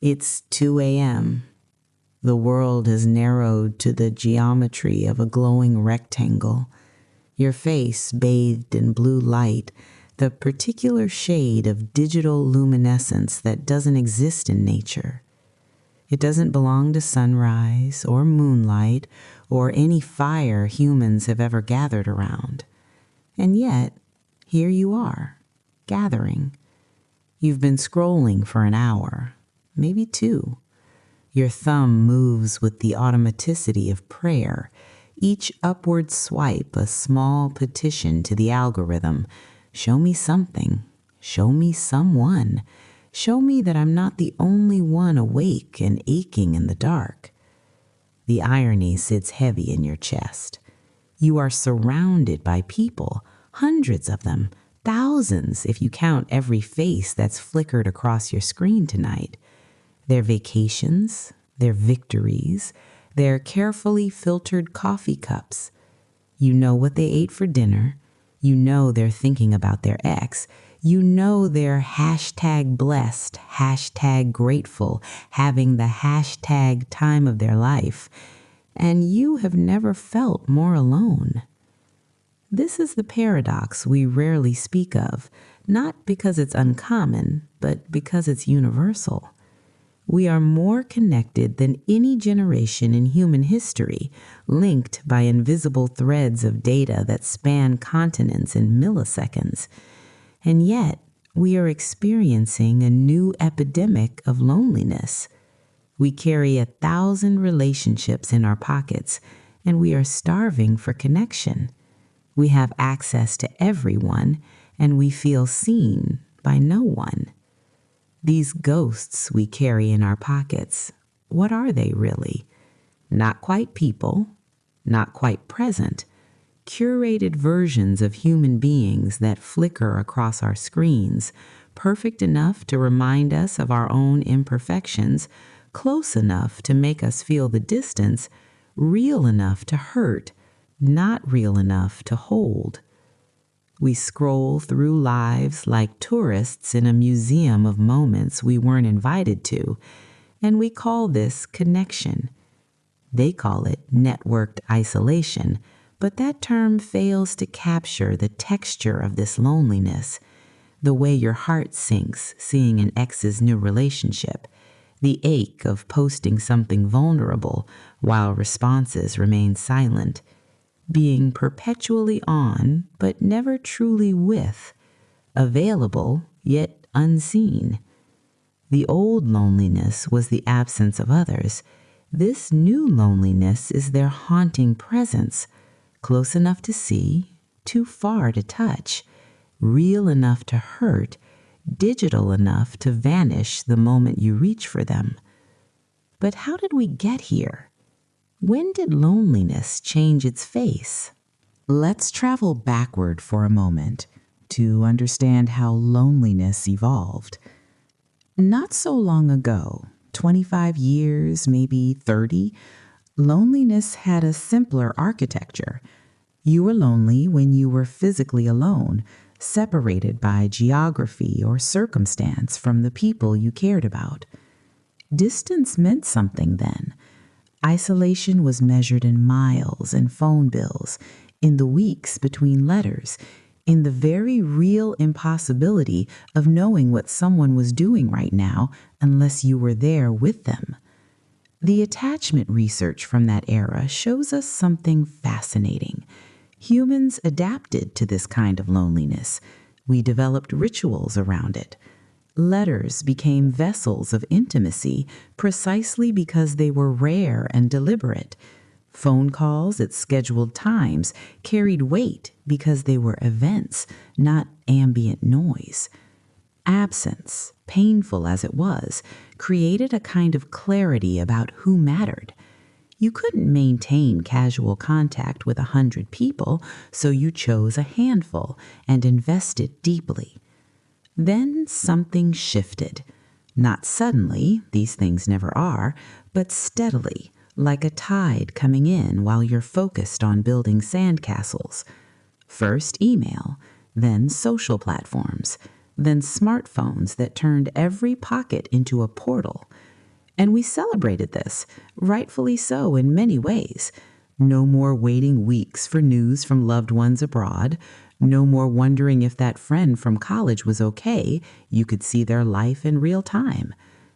It's 2 a.m. The world has narrowed to the geometry of a glowing rectangle. Your face bathed in blue light, the particular shade of digital luminescence that doesn't exist in nature. It doesn't belong to sunrise or moonlight or any fire humans have ever gathered around. And yet, here you are, gathering. You've been scrolling for an hour, maybe 2. Your thumb moves with the automaticity of prayer, each upward swipe a small petition to the algorithm. Show me something. Show me someone. Show me that I'm not the only one awake and aching in the dark. The irony sits heavy in your chest. You are surrounded by people, hundreds of them, thousands if you count every face that's flickered across your screen tonight. Their vacations, their victories, their carefully filtered coffee cups. You know what they ate for dinner. You know they're thinking about their ex. You know they're #blessed, #grateful, having the #time of their life. And you have never felt more alone. This is the paradox we rarely speak of, not because it's uncommon, but because it's universal. We are more connected than any generation in human history, linked by invisible threads of data that span continents in milliseconds. And yet, we are experiencing a new epidemic of loneliness. We carry 1,000 relationships in our pockets, and we are starving for connection. We have access to everyone, and we feel seen by no one. These ghosts we carry in our pockets, what are they really? Not quite people, not quite present, curated versions of human beings that flicker across our screens, perfect enough to remind us of our own imperfections, close enough to make us feel the distance, real enough to hurt, not real enough to hold. We scroll through lives like tourists in a museum of moments we weren't invited to, and we call this connection. They call it networked isolation, but that term fails to capture the texture of this loneliness, the way your heart sinks seeing an ex's new relationship, the ache of posting something vulnerable while responses remain silent, being perpetually on, but never truly with, available, yet unseen. The old loneliness was the absence of others. This new loneliness is their haunting presence, close enough to see, too far to touch, real enough to hurt, digital enough to vanish the moment you reach for them. But how did we get here? When did loneliness change its face? Let's travel backward for a moment to understand how loneliness evolved. Not so long ago, 25 years, maybe 30, loneliness had a simpler architecture. You were lonely when you were physically alone, separated by geography or circumstance from the people you cared about. Distance meant something then. Isolation was measured in miles and phone bills, in the weeks between letters, in the very real impossibility of knowing what someone was doing right now unless you were there with them. The attachment research from that era shows us something fascinating. Humans adapted to this kind of loneliness. We developed rituals around it. Letters became vessels of intimacy precisely because they were rare and deliberate. Phone calls at scheduled times carried weight because they were events, not ambient noise. Absence, painful as it was, created a kind of clarity about who mattered. You couldn't maintain casual contact with 100 people, so you chose a handful and invested deeply. Then something shifted. Not suddenly, these things never are, but steadily, like a tide coming in while you're focused on building sandcastles. First email, then social platforms, then smartphones that turned every pocket into a portal. And we celebrated this, rightfully so in many ways. No more waiting weeks for news from loved ones abroad. No more wondering if that friend from college was okay. You could see their life in real time.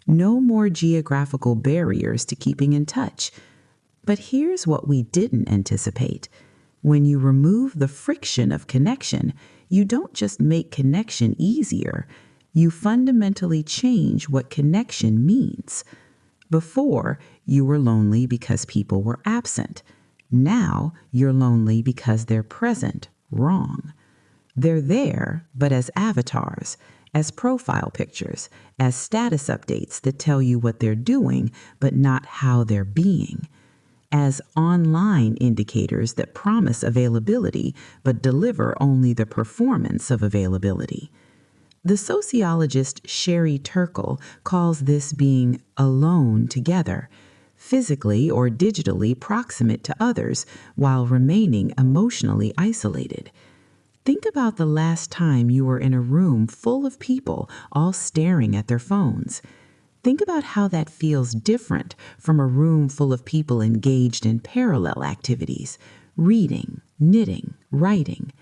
No more geographical barriers to keeping in touch. But here's what we didn't anticipate. When you remove the friction of connection, you don't just make connection easier. You fundamentally change what connection means. Before, you were lonely because people were absent. Now, you're lonely because they're present. Wrong. They're there, but as avatars, as profile pictures, as status updates that tell you what they're doing, but not how they're being. As online indicators that promise availability, but deliver only the performance of availability. The sociologist Sherry Turkle calls this being alone together, physically or digitally proximate to others while remaining emotionally isolated. Think about the last time you were in a room full of people all staring at their phones. Think about how that feels different from a room full of people engaged in parallel activities, reading, knitting, writing.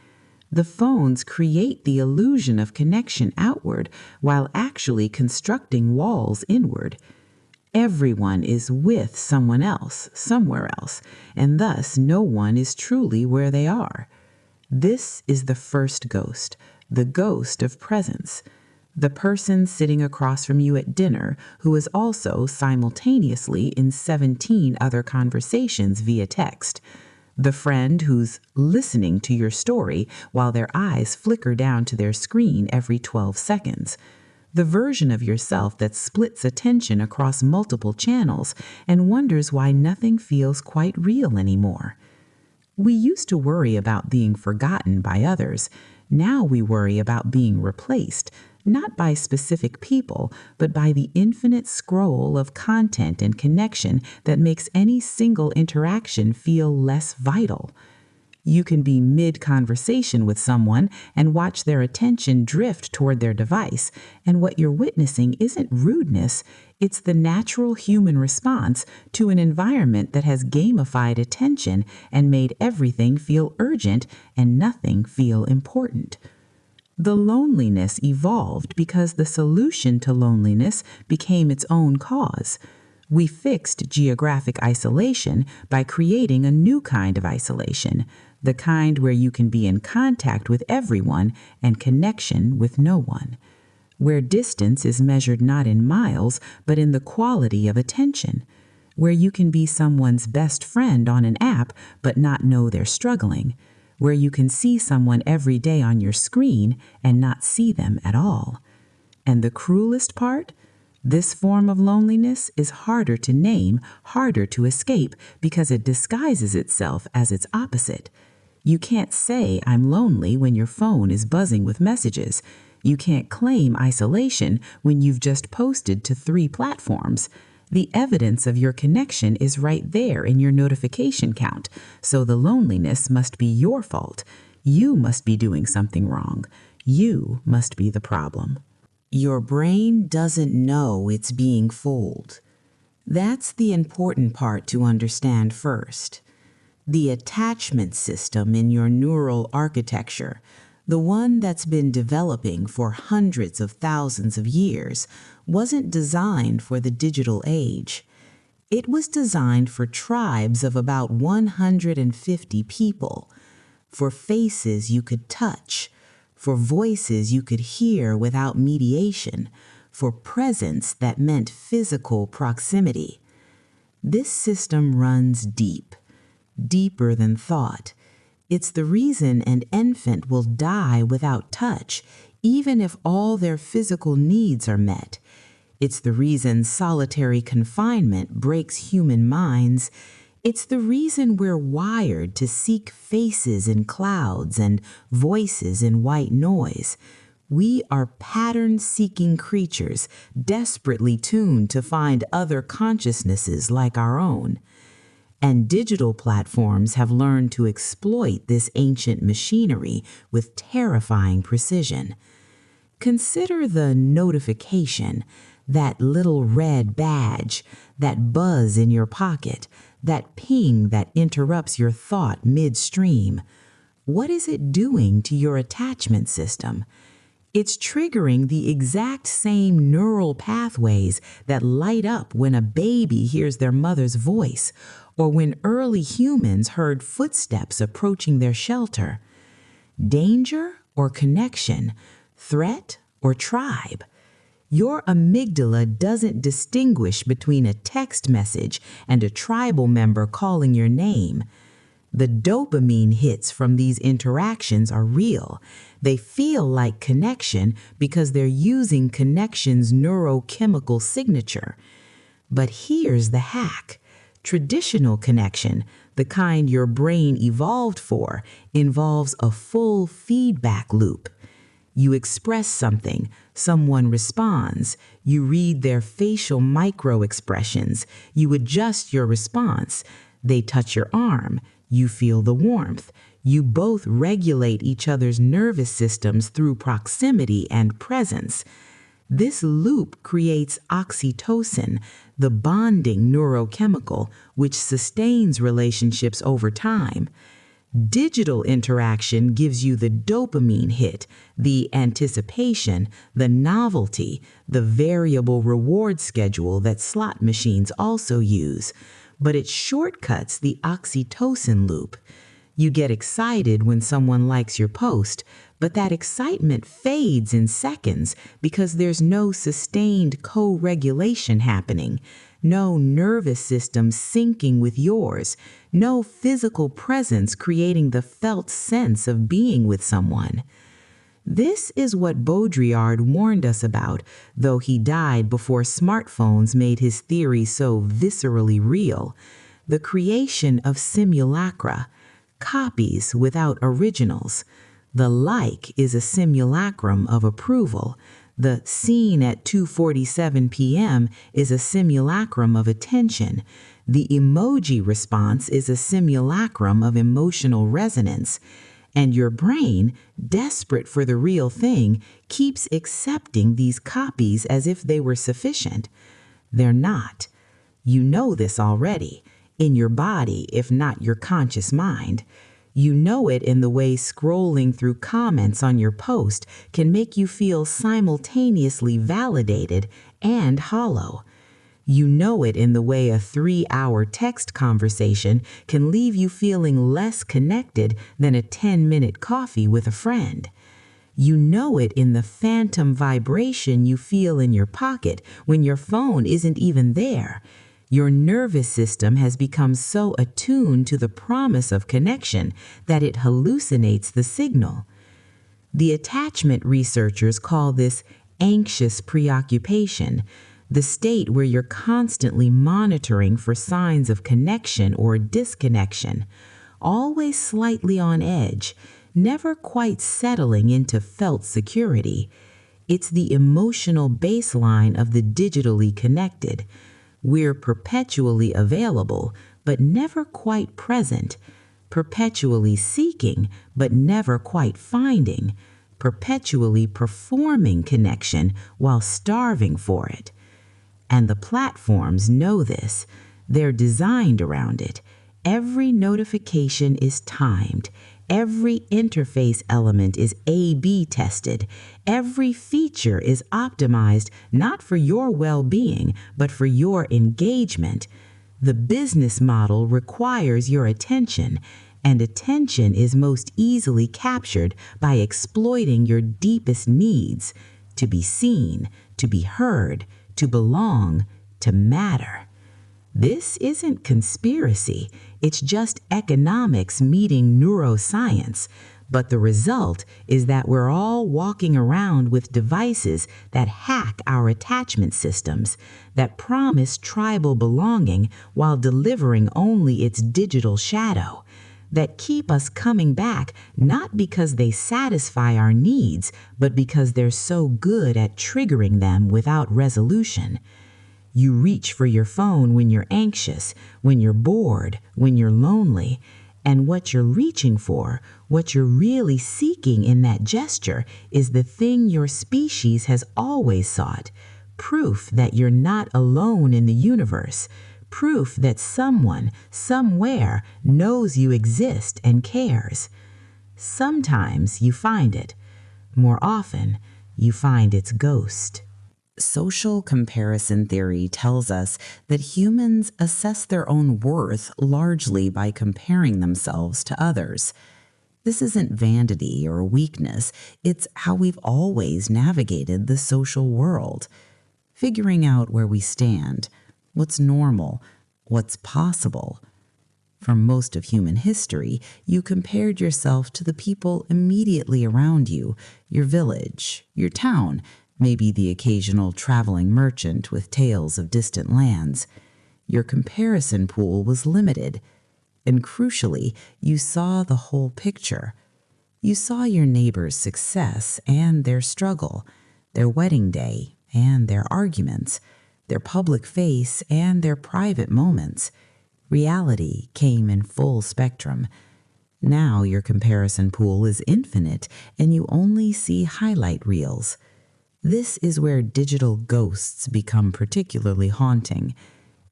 The phones create the illusion of connection outward while actually constructing walls inward. Everyone is with someone else, somewhere else, and thus no one is truly where they are. This is the first ghost, the ghost of presence. The person sitting across from you at dinner who is also simultaneously in 17 other conversations via text. The friend who's listening to your story while their eyes flicker down to their screen every 12 seconds. The version of yourself that splits attention across multiple channels and wonders why nothing feels quite real anymore. We used to worry about being forgotten by others. Now we worry about being replaced, not by specific people, but by the infinite scroll of content and connection that makes any single interaction feel less vital. You can be mid-conversation with someone and watch their attention drift toward their device, and what you're witnessing isn't rudeness, it's the natural human response to an environment that has gamified attention and made everything feel urgent and nothing feel important. The loneliness evolved because the solution to loneliness became its own cause. We fixed geographic isolation by creating a new kind of isolation, the kind where you can be in contact with everyone and connection with no one, where distance is measured not in miles, but in the quality of attention, where you can be someone's best friend on an app but not know they're struggling, where you can see someone every day on your screen and not see them at all. And the cruelest part? This form of loneliness is harder to name, harder to escape, because it disguises itself as its opposite. You can't say I'm lonely when your phone is buzzing with messages. You can't claim isolation when you've just posted to 3 platforms. The evidence of your connection is right there in your notification count, so the loneliness must be your fault. You must be doing something wrong. You must be the problem. Your brain doesn't know it's being fooled. That's the important part to understand first. The attachment system in your neural architecture, the one that's been developing for hundreds of thousands of years, wasn't designed for the digital age. It was designed for tribes of about 150 people, for faces you could touch, for voices you could hear without mediation, for presence that meant physical proximity. This system runs deep, deeper than thought. It's the reason an infant will die without touch, even if all their physical needs are met. It's the reason solitary confinement breaks human minds. It's the reason we're wired to seek faces in clouds and voices in white noise. We are pattern-seeking creatures, desperately tuned to find other consciousnesses like our own. And digital platforms have learned to exploit this ancient machinery with terrifying precision. Consider the notification, that little red badge, that buzz in your pocket, that ping that interrupts your thought midstream. What is it doing to your attachment system? It's triggering the exact same neural pathways that light up when a baby hears their mother's voice or when early humans heard footsteps approaching their shelter. Danger or connection, threat or tribe. Your amygdala doesn't distinguish between a text message and a tribal member calling your name. The dopamine hits from these interactions are real. They feel like connection because they're using connection's neurochemical signature. But here's the hack. Traditional connection, the kind your brain evolved for, involves a full feedback loop. You express something, someone responds, you read their facial micro-expressions, you adjust your response, they touch your arm, you feel the warmth, you both regulate each other's nervous systems through proximity and presence. This loop creates oxytocin, the bonding neurochemical which sustains relationships over time. Digital interaction gives you the dopamine hit, the anticipation, the novelty, the variable reward schedule that slot machines also use, but it shortcuts the oxytocin loop. You get excited when someone likes your post, but that excitement fades in seconds because there's no sustained co-regulation happening. No nervous system syncing with yours, no physical presence creating the felt sense of being with someone. This is what Baudrillard warned us about, though he died before smartphones made his theory so viscerally real. The creation of simulacra, copies without originals. The like is a simulacrum of approval. The scene at 2:47 p.m. is a simulacrum of attention. The emoji response is a simulacrum of emotional resonance. And your brain, desperate for the real thing, keeps accepting these copies as if they were sufficient. They're not. You know this already, in your body, if not your conscious mind. You know it in the way scrolling through comments on your post can make you feel simultaneously validated and hollow. You know it in the way a 3-hour text conversation can leave you feeling less connected than a 10-minute coffee with a friend. You know it in the phantom vibration you feel in your pocket when your phone isn't even there. Your nervous system has become so attuned to the promise of connection that it hallucinates the signal. The attachment researchers call this anxious preoccupation, the state where you're constantly monitoring for signs of connection or disconnection, always slightly on edge, never quite settling into felt security. It's the emotional baseline of the digitally connected. We're perpetually available, but never quite present, perpetually seeking, but never quite finding, perpetually performing connection while starving for it. And the platforms know this. They're designed around it. Every notification is timed. Every interface element is A/B tested. Every feature is optimized not for your well-being, but for your engagement. The business model requires your attention, and attention is most easily captured by exploiting your deepest needs: to be seen, to be heard, to belong, to matter. This isn't conspiracy, it's just economics meeting neuroscience, but the result is that we're all walking around with devices that hack our attachment systems, that promise tribal belonging while delivering only its digital shadow, that keep us coming back not because they satisfy our needs, but because they're so good at triggering them without resolution. You reach for your phone when you're anxious, when you're bored, when you're lonely, And what you're reaching for, what you're really seeking in that gesture, is the thing your species has always sought. Proof that you're not alone in the universe. Proof that someone, somewhere, knows you exist and cares. Sometimes you find it. More often, you find its ghost. Social comparison theory tells us that humans assess their own worth largely by comparing themselves to others. This isn't vanity or weakness, it's how we've always navigated the social world. Figuring out where we stand, what's normal, what's possible. For most of human history, you compared yourself to the people immediately around you, your village, your town, maybe the occasional traveling merchant with tales of distant lands. Your comparison pool was limited, and crucially, you saw the whole picture. You saw your neighbor's success and their struggle, their wedding day and their arguments, their public face and their private moments. Reality came in full spectrum. Now your comparison pool is infinite, and you only see highlight reels. This is where digital ghosts become particularly haunting.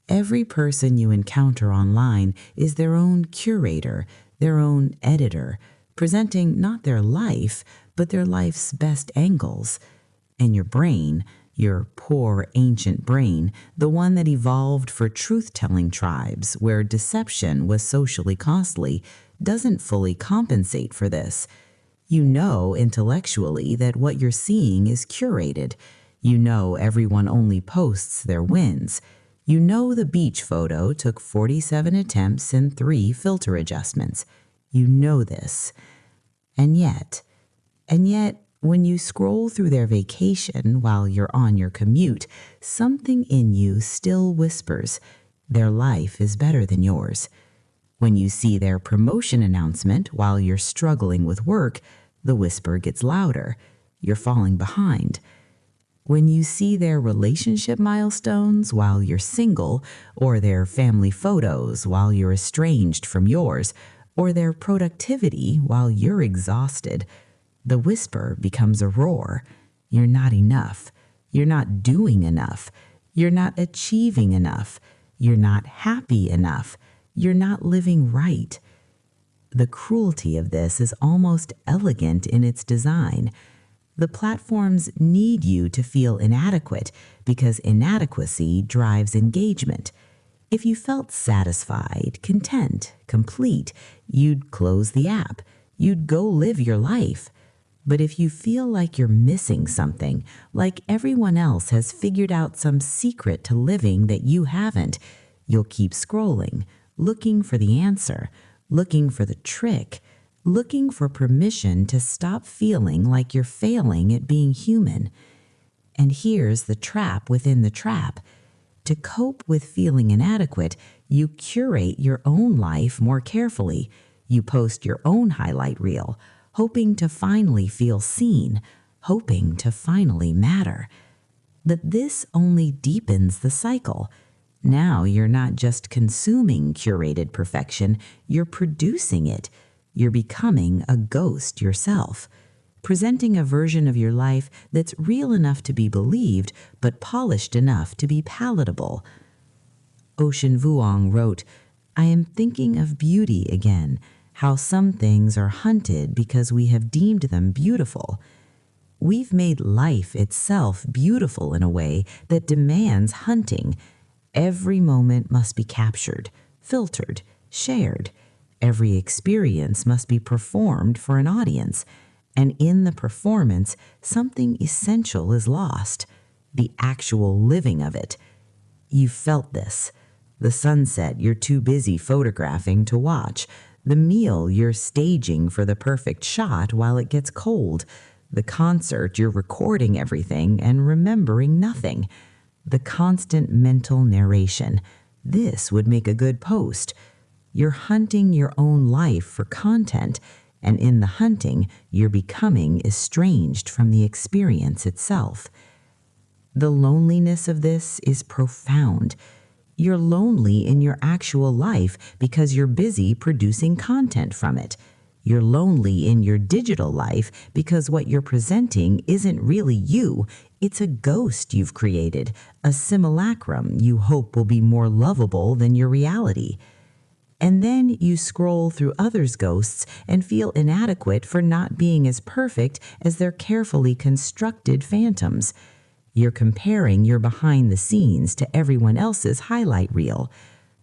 Every person you encounter online is their own curator, their own editor, presenting not their life, but their life's best angles. And your brain, your poor ancient brain, the one that evolved for truth-telling tribes where deception was socially costly, doesn't fully compensate for this. You know intellectually that what you're seeing is curated. You know everyone only posts their wins. You know the beach photo took 47 attempts and 3 filter adjustments. You know this. And yet, when you scroll through their vacation while you're on your commute, something in you still whispers, their life is better than yours. When you see their promotion announcement while you're struggling with work, the whisper gets louder. You're falling behind. When you see their relationship milestones while you're single, or their family photos while you're estranged from yours, or their productivity while you're exhausted, the whisper becomes a roar. You're not enough. You're not doing enough. You're not achieving enough. You're not happy enough. You're not living right. The cruelty of this is almost elegant in its design. The platforms need you to feel inadequate because inadequacy drives engagement. If you felt satisfied, content, complete, you'd close the app. You'd go live your life. But if you feel like you're missing something, like everyone else has figured out some secret to living that you haven't, you'll keep scrolling, looking for the answer, looking for the trick, looking for permission to stop feeling like you're failing at being human. And here's the trap within the trap. To cope with feeling inadequate, you curate your own life more carefully. You post your own highlight reel, hoping to finally feel seen, hoping to finally matter. But this only deepens the cycle. Now you're not just consuming curated perfection, you're producing it. You're becoming a ghost yourself, presenting a version of your life that's real enough to be believed, but polished enough to be palatable. Ocean Vuong wrote, "I am thinking of beauty again, how some things are hunted because we have deemed them beautiful. We've made life itself beautiful in a way that demands hunting. Every moment must be captured, filtered, shared. Every experience must be performed for an audience. And in the performance, something essential is lost, the actual living of it. You felt this. The sunset you're too busy photographing to watch. The meal you're staging for the perfect shot while it gets cold. The concert you're recording everything and remembering nothing. The constant mental narration. This would make a good post. You're hunting your own life for content, and in the hunting, you're becoming estranged from the experience itself. The loneliness of this is profound. You're lonely in your actual life because you're busy producing content from it. You're lonely in your digital life because what you're presenting isn't really you. It's a ghost you've created, a simulacrum you hope will be more lovable than your reality. And then you scroll through others' ghosts and feel inadequate for not being as perfect as their carefully constructed phantoms. You're comparing your behind the scenes to everyone else's highlight reel.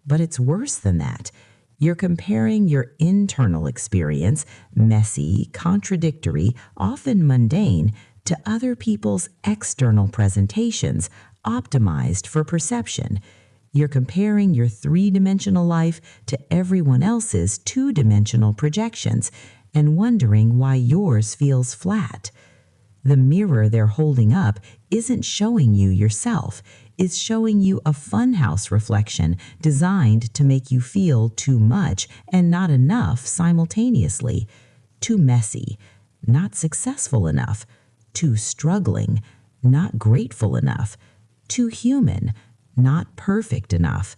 But it's worse than that. You're comparing your internal experience, messy, contradictory, often mundane, to other people's external presentations, optimized for perception. You're comparing your three-dimensional life to everyone else's two-dimensional projections and wondering why yours feels flat. The mirror they're holding up isn't showing you yourself. It's showing you a funhouse reflection designed to make you feel too much and not enough simultaneously. Too messy, not successful enough. Too struggling, not grateful enough. Too human, not perfect enough.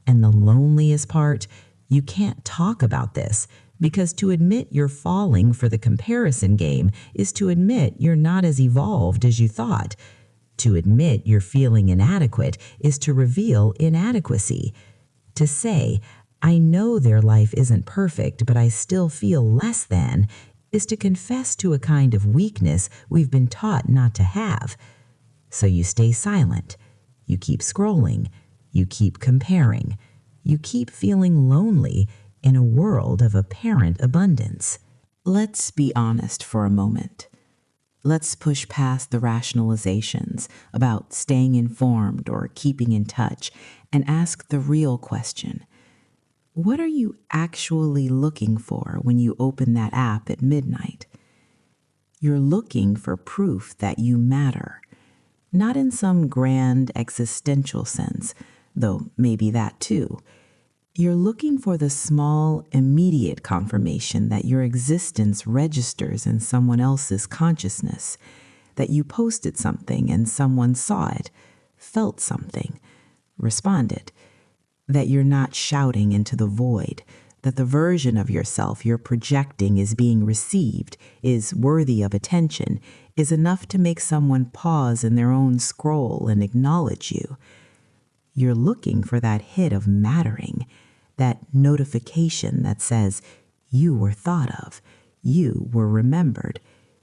And the loneliest part, you can't talk about this, because to admit you're falling for the comparison game is to admit you're not as evolved as you thought. To admit you're feeling inadequate is to reveal inadequacy. To say, I know their life isn't perfect, but I still feel less than, is to confess to a kind of weakness we've been taught not to have. So you stay silent. You keep scrolling. You keep comparing. You keep feeling lonely in a world of apparent abundance. Let's be honest for a moment. Let's push past the rationalizations about staying informed or keeping in touch and ask the real question. What are you actually looking for when you open that app at midnight? You're looking for proof that you matter, not in some grand existential sense, though maybe that too. You're looking for the small, immediate confirmation that your existence registers in someone else's consciousness, that you posted something and someone saw it, felt something, responded, that you're not shouting into the void, that the version of yourself you're projecting is being received, is worthy of attention, is enough to make someone pause in their own scroll and acknowledge you. You're looking for that hit of mattering, that notification that says you were thought of, you were remembered,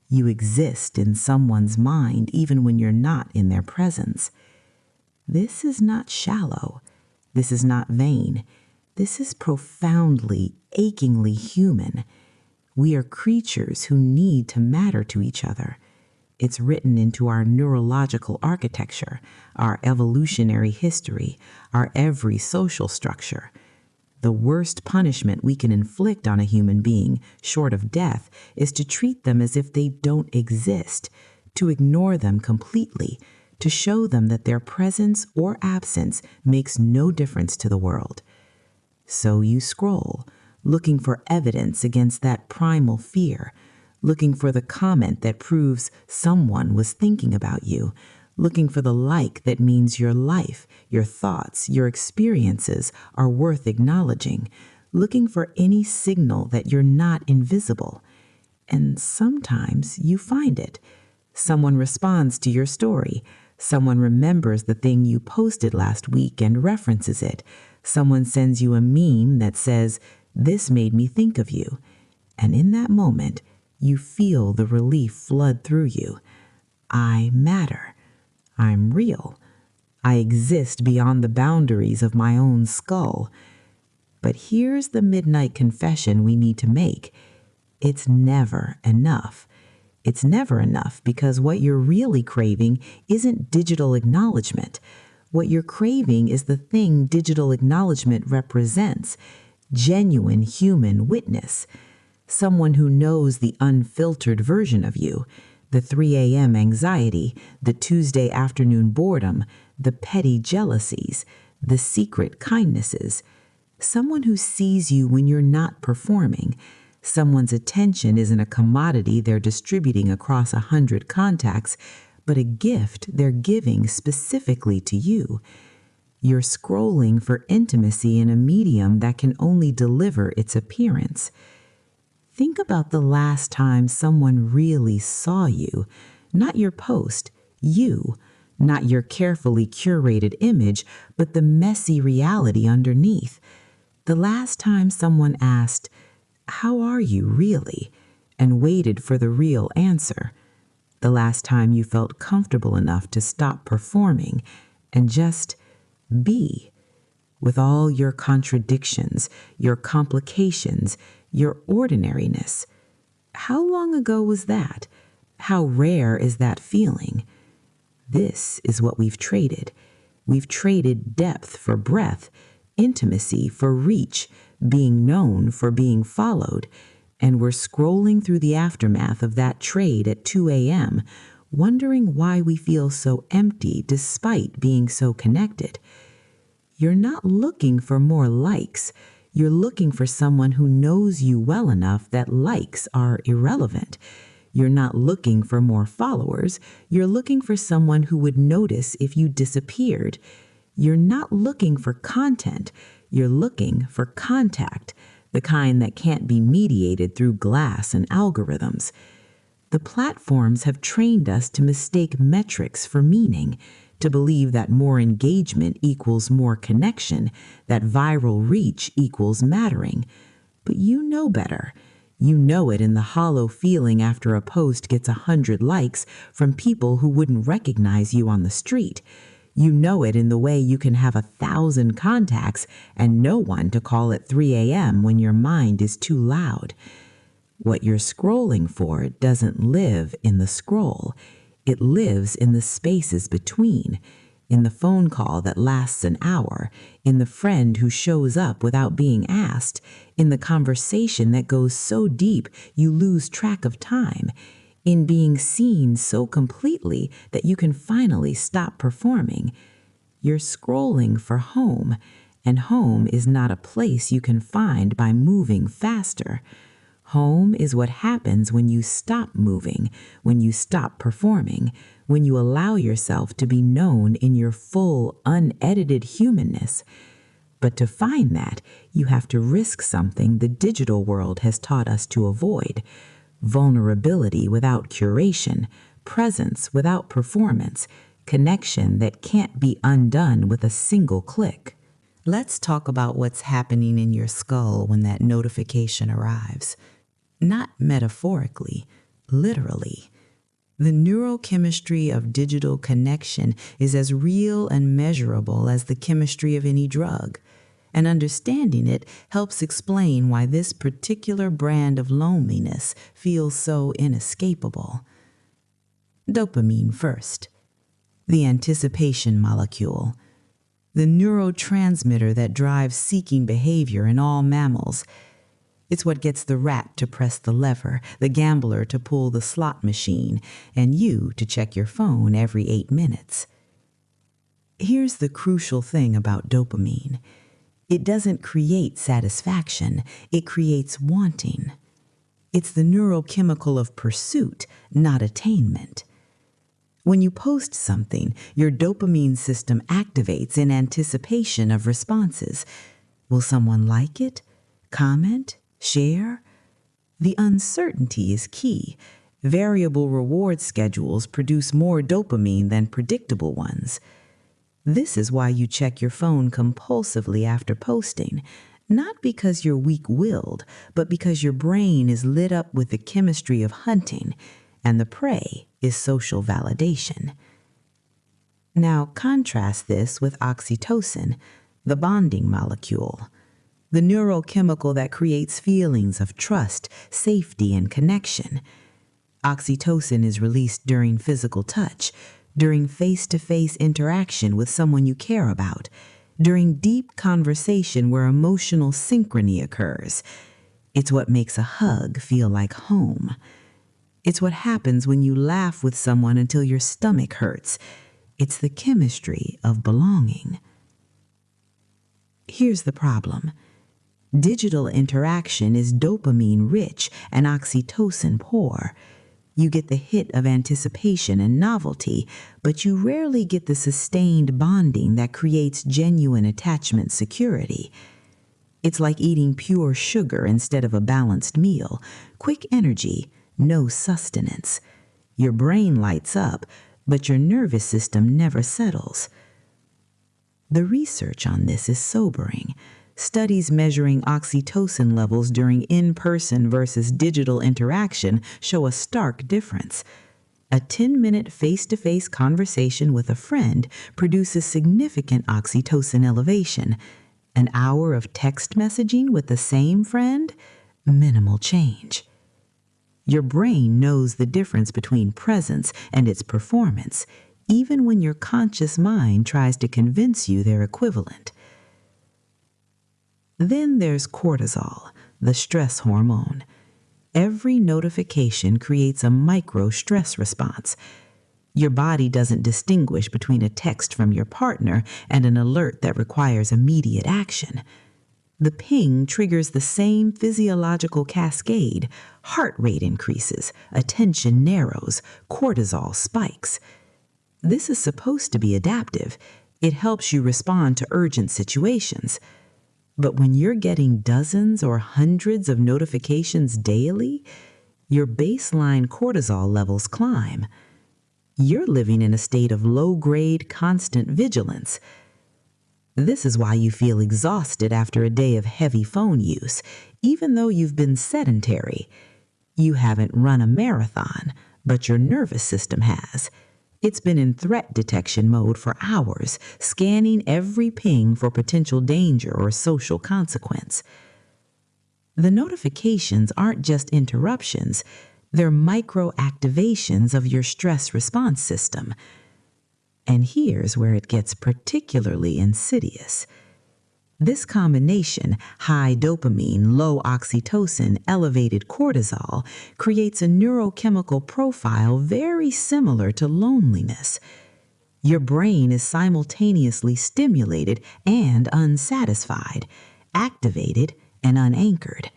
you exist in someone's mind even when you're not in their presence. This is not shallow. This is not vain. This is profoundly, achingly human. We are creatures who need to matter to each other. It's written into our neurological architecture, our evolutionary history, our every social structure. The worst punishment we can inflict on a human being, short of death, is to treat them as if they don't exist, to ignore them completely, to show them that their presence or absence makes no difference to the world. So you scroll, looking for evidence against that primal fear, looking for the comment that proves someone was thinking about you, looking for the like that means your life, your thoughts, your experiences are worth acknowledging, looking for any signal that you're not invisible. And sometimes you find it. Someone responds to your story. Someone remembers the thing you posted last week and references it. Someone sends you a meme that says, "This made me think of you." And in that moment, you feel the relief flood through you. I matter. I'm real. I exist beyond the boundaries of my own skull. But here's the midnight confession we need to make. It's never enough. It's never enough because what you're really craving isn't digital acknowledgement. What you're craving is the thing digital acknowledgement represents: genuine human witness. Someone who knows the unfiltered version of you, the 3 a.m. anxiety, the Tuesday afternoon boredom, the petty jealousies, the secret kindnesses. Someone who sees you when you're not performing. Someone's attention isn't a commodity they're distributing across 100 contacts, but a gift they're giving specifically to you. You're scrolling for intimacy in a medium that can only deliver its appearance. Think about the last time someone really saw you, not your post, you, not your carefully curated image, but the messy reality underneath. The last time someone asked, "How are you really?" and waited for the real answer. The last time you felt comfortable enough to stop performing and just be, with all your contradictions, your complications, your ordinariness. How long ago was that? How rare is that feeling? This is what we've traded. We've traded depth for breadth, intimacy for reach, being known for being followed, and we're scrolling through the aftermath of that trade at 2 a.m., wondering why we feel so empty despite being so connected. You're not looking for more likes. You're looking for someone who knows you well enough that likes are irrelevant. You're not looking for more followers. You're looking for someone who would notice if you disappeared. You're not looking for content. You're looking for contact, the kind that can't be mediated through glass and algorithms. The platforms have trained us to mistake metrics for meaning, to believe that more engagement equals more connection, that viral reach equals mattering. But you know better. You know it in the hollow feeling after a post gets 100 likes from people who wouldn't recognize you on the street. You know it in the way you can have 1,000 contacts and no one to call at 3 a.m. when your mind is too loud. What you're scrolling for doesn't live in the scroll. It lives in the spaces between, in the phone call that lasts an hour, in the friend who shows up without being asked, in the conversation that goes so deep you lose track of time, in being seen so completely that you can finally stop performing. You're scrolling for home, and home is not a place you can find by moving faster. Home is what happens when you stop moving, when you stop performing, when you allow yourself to be known in your full, unedited humanness. But to find that, you have to risk something the digital world has taught us to avoid: vulnerability without curation, presence without performance, connection that can't be undone with a single click. Let's talk about what's happening in your skull when that notification arrives. Not metaphorically, literally. The neurochemistry of digital connection is as real and measurable as the chemistry of any drug, and understanding it helps explain why this particular brand of loneliness feels so inescapable. Dopamine first. The anticipation molecule. The neurotransmitter that drives seeking behavior in all mammals. It's what gets the rat to press the lever, the gambler to pull the slot machine, and you to check your phone every 8 minutes. Here's the crucial thing about dopamine. It doesn't create satisfaction, it creates wanting. It's the neurochemical of pursuit, not attainment. When you post something, your dopamine system activates in anticipation of responses. Will someone like it? Comment? Share? The uncertainty is key. Variable reward schedules produce more dopamine than predictable ones. This is why you check your phone compulsively after posting, not because you're weak-willed, but because your brain is lit up with the chemistry of hunting, and the prey is social validation. Now contrast this with oxytocin, the bonding molecule, the neurochemical that creates feelings of trust, safety, and connection. Oxytocin is released during physical touch, during face-to-face interaction with someone you care about, during deep conversation where emotional synchrony occurs. It's what makes a hug feel like home. It's what happens when you laugh with someone until your stomach hurts. It's the chemistry of belonging. Here's the problem. Digital interaction is dopamine rich and oxytocin poor. You get the hit of anticipation and novelty, but you rarely get the sustained bonding that creates genuine attachment security. It's like eating pure sugar instead of a balanced meal. Quick energy, no sustenance. Your brain lights up, but your nervous system never settles. The research on this is sobering. Studies measuring oxytocin levels during in-person versus digital interaction show a stark difference. A 10-minute face-to-face conversation with a friend produces significant oxytocin elevation. An hour of text messaging with the same friend? Minimal change. Your brain knows the difference between presence and its performance, even when your conscious mind tries to convince you they're equivalent. Then there's cortisol, the stress hormone. Every notification creates a micro-stress response. Your body doesn't distinguish between a text from your partner and an alert that requires immediate action. The ping triggers the same physiological cascade. Heart rate increases, attention narrows, cortisol spikes. This is supposed to be adaptive. It helps you respond to urgent situations. But when you're getting dozens or hundreds of notifications daily, your baseline cortisol levels climb. You're living in a state of low-grade, constant vigilance. This is why you feel exhausted after a day of heavy phone use, even though you've been sedentary. You haven't run a marathon, but your nervous system has. It's been in threat detection mode for hours, scanning every ping for potential danger or social consequence. The notifications aren't just interruptions, they're micro-activations of your stress response system. And here's where it gets particularly insidious. This combination, high dopamine, low oxytocin, elevated cortisol, creates a neurochemical profile very similar to loneliness. Your brain is simultaneously stimulated and unsatisfied, activated and unanchored.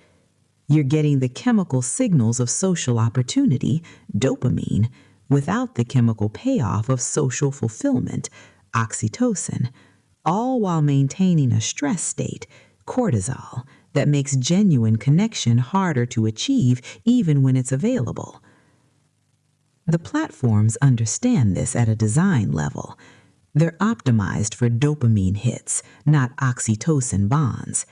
You're getting the chemical signals of social opportunity, dopamine, without the chemical payoff of social fulfillment, oxytocin, all while maintaining a stress state, cortisol, that makes genuine connection harder to achieve even when it's available. The platforms understand this at a design level. They're optimized for dopamine hits, not oxytocin bonds.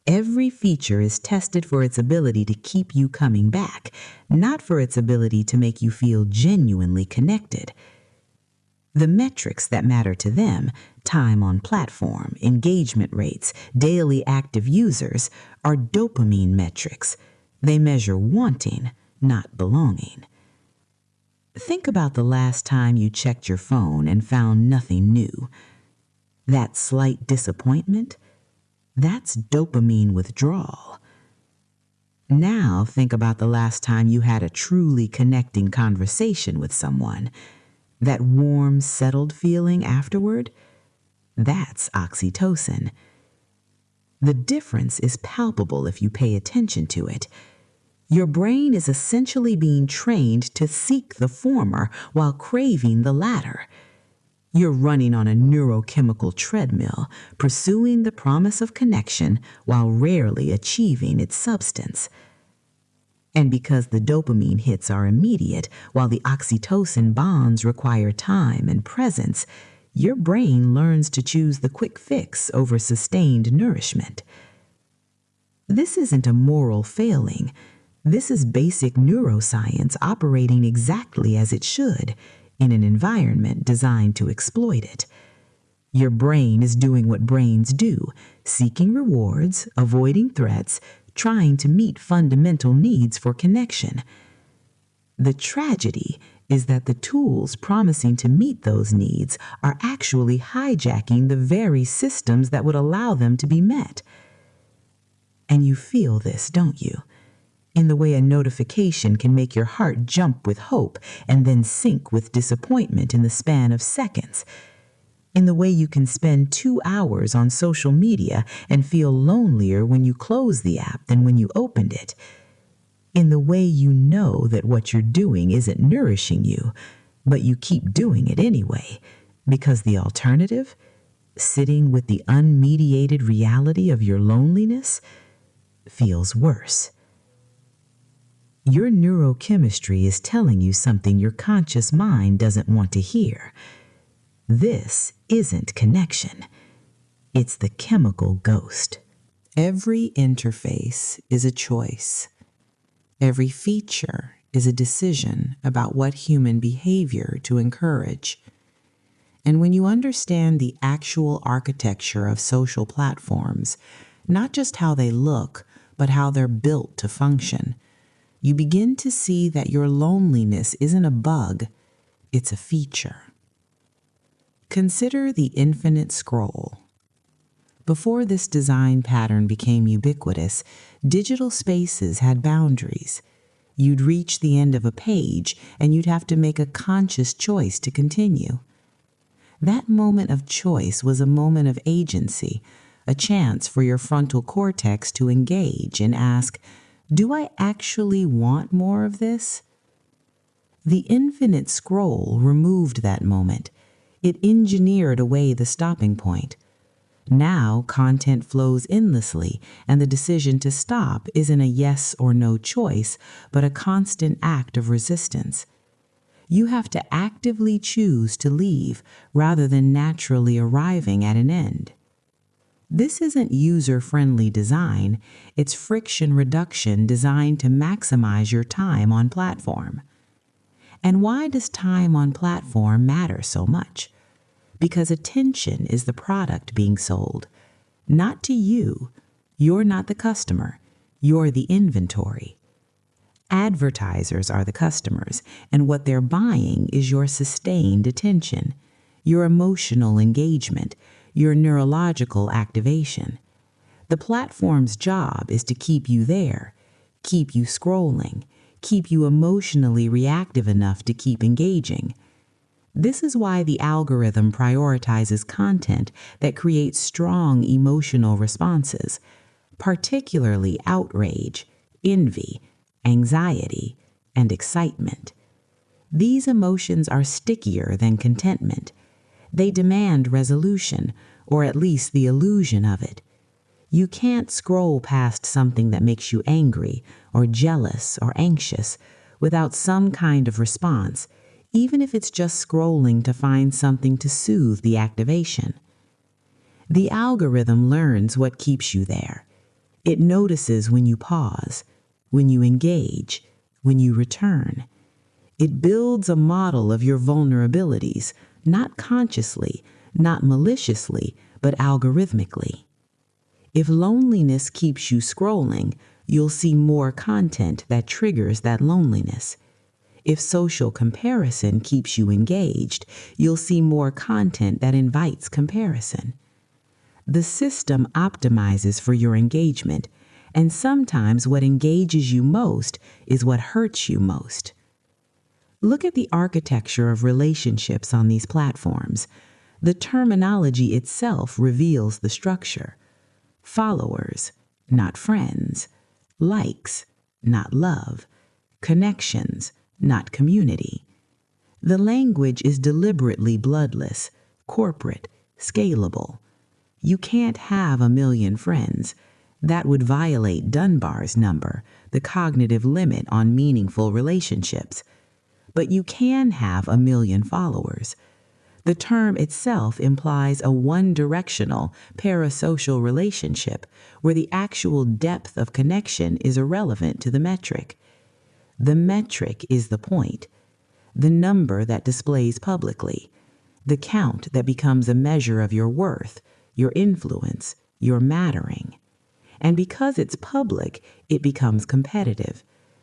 Every feature is tested for its ability to keep you coming back, not for its ability to make you feel genuinely connected. The metrics that matter to them, time on platform, engagement rates, daily active users, are dopamine metrics. They measure wanting, not belonging. Think about the last time you checked your phone and found nothing new. That slight disappointment? That's dopamine withdrawal. Now think about the last time you had a truly connecting conversation with someone. That warm, settled feeling afterward? That's oxytocin. The difference is palpable if you pay attention to it. Your brain is essentially being trained to seek the former while craving the latter. You're running on a neurochemical treadmill, pursuing the promise of connection while rarely achieving its substance. And because the dopamine hits are immediate, while the oxytocin bonds require time and presence, your brain learns to choose the quick fix over sustained nourishment. This isn't a moral failing. This is basic neuroscience operating exactly as it should, in an environment designed to exploit it. Your brain is doing what brains do, seeking rewards, avoiding threats, trying to meet fundamental needs for connection. The tragedy is that the tools promising to meet those needs are actually hijacking the very systems that would allow them to be met. And you feel this, don't you? In the way a notification can make your heart jump with hope and then sink with disappointment in the span of seconds. In the way you can spend 2 hours on social media and feel lonelier when you close the app than when you opened it. in the way you know that what you're doing isn't nourishing you, but you keep doing it anyway, because the alternative, sitting with the unmediated reality of your loneliness, feels worse. Your neurochemistry is telling you something your conscious mind doesn't want to hear. This isn't connection. It's the chemical ghost. Every interface is a choice. Every feature is a decision about what human behavior to encourage. And when you understand the actual architecture of social platforms, not just how they look, but how they're built to function, you begin to see that your loneliness isn't a bug, it's a feature. Consider the infinite scroll. Before this design pattern became ubiquitous, digital spaces had boundaries. You'd reach the end of a page, and you'd have to make a conscious choice to continue. That moment of choice was a moment of agency, a chance for your frontal cortex to engage and ask, do I actually want more of this? The infinite scroll removed that moment. It engineered away the stopping point. Now content flows endlessly, and the decision to stop isn't a yes or no choice, but a constant act of resistance. You have to actively choose to leave rather than naturally arriving at an end. This isn't user-friendly design, it's friction reduction designed to maximize your time on platform. And why does time on platform matter so much? Because attention is the product being sold. Not to you. You're not the customer. You're the inventory. Advertisers are the customers, and what they're buying is your sustained attention, your emotional engagement, your neurological activation. The platform's job is to keep you there, keep you scrolling, keep you emotionally reactive enough to keep engaging. This is why the algorithm prioritizes content that creates strong emotional responses, particularly outrage, envy, anxiety, and excitement. These emotions are stickier than contentment. They demand resolution, or at least the illusion of it. You can't scroll past something that makes you angry, or jealous, or anxious, without some kind of response, even if it's just scrolling to find something to soothe the activation. The algorithm learns what keeps you there. It notices when you pause, when you engage, when you return. It builds a model of your vulnerabilities, not consciously, not maliciously, but algorithmically. If loneliness keeps you scrolling, you'll see more content that triggers that loneliness. If social comparison keeps you engaged, you'll see more content that invites comparison. The system optimizes for your engagement, and sometimes what engages you most is what hurts you most. Look at the architecture of relationships on these platforms. The terminology itself reveals the structure. Followers, not friends. Likes, not love. Connections, not community. The language is deliberately bloodless, corporate, scalable. You can't have 1,000,000 friends. That would violate Dunbar's number, the cognitive limit on meaningful relationships. But you can have 1,000,000 followers. The term itself implies a one-directional, parasocial relationship where the actual depth of connection is irrelevant to the metric. The metric is the point, the number that displays publicly, the count that becomes a measure of your worth, your influence, your mattering. And because it's public, it becomes competitive.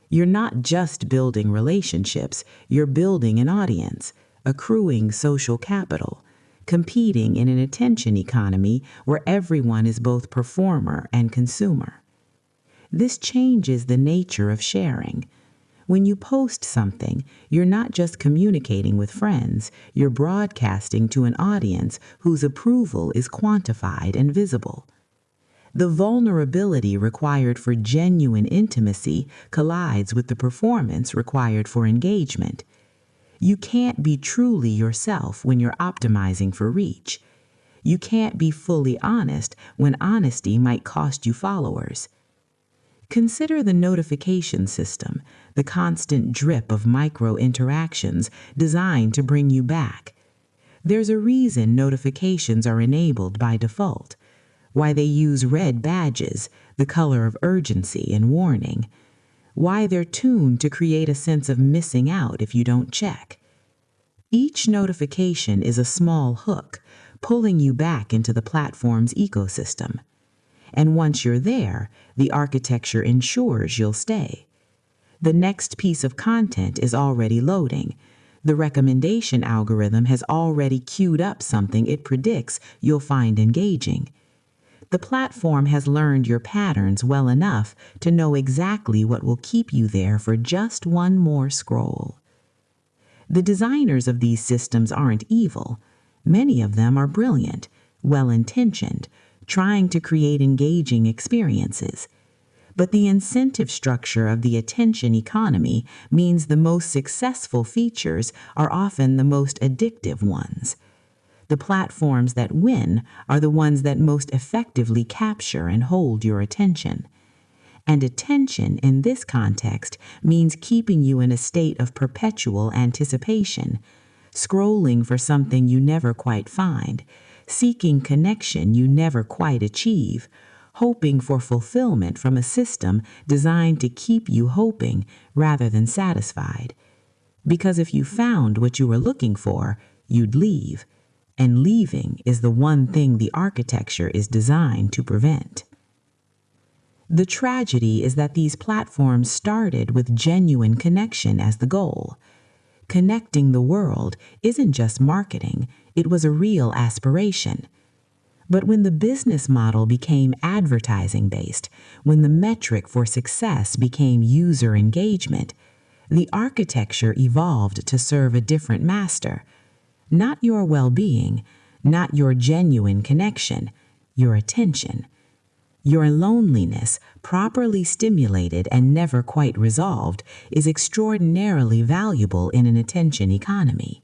You're not just building relationships, you're building an audience, accruing social capital, competing in an attention economy where everyone is both performer and consumer. This changes the nature of sharing. When you post something, you're not just communicating with friends, you're broadcasting to an audience whose approval is quantified and visible. The vulnerability required for genuine intimacy collides with the performance required for engagement. You can't be truly yourself when you're optimizing for reach. You can't be fully honest when honesty might cost you followers. Consider the notification system, the constant drip of micro-interactions designed to bring you back. There's a reason notifications are enabled by default, why they use red badges, the color of urgency and warning, why they're tuned to create a sense of missing out if you don't check. Each notification is a small hook, pulling you back into the platform's ecosystem. And once you're there, the architecture ensures you'll stay. The next piece of content is already loading. The recommendation algorithm has already queued up something it predicts you'll find engaging. The platform has learned your patterns well enough to know exactly what will keep you there for just one more scroll. The designers of these systems aren't evil. Many of them are brilliant, well-intentioned, trying to create engaging experiences. But the incentive structure of the attention economy means the most successful features are often the most addictive ones. The platforms that win are the ones that most effectively capture and hold your attention. And attention in this context means keeping you in a state of perpetual anticipation, scrolling for something you never quite find, seeking connection you never quite achieve, hoping for fulfillment from a system designed to keep you hoping rather than satisfied. Because if you found what you were looking for, you'd leave. And leaving is the one thing the architecture is designed to prevent. The tragedy is that these platforms started with genuine connection as the goal. Connecting the world isn't just marketing, it was a real aspiration. But when the business model became advertising-based, when the metric for success became user engagement, the architecture evolved to serve a different master. Not your well-being, not your genuine connection, your attention. Your loneliness, properly stimulated and never quite resolved, is extraordinarily valuable in an attention economy.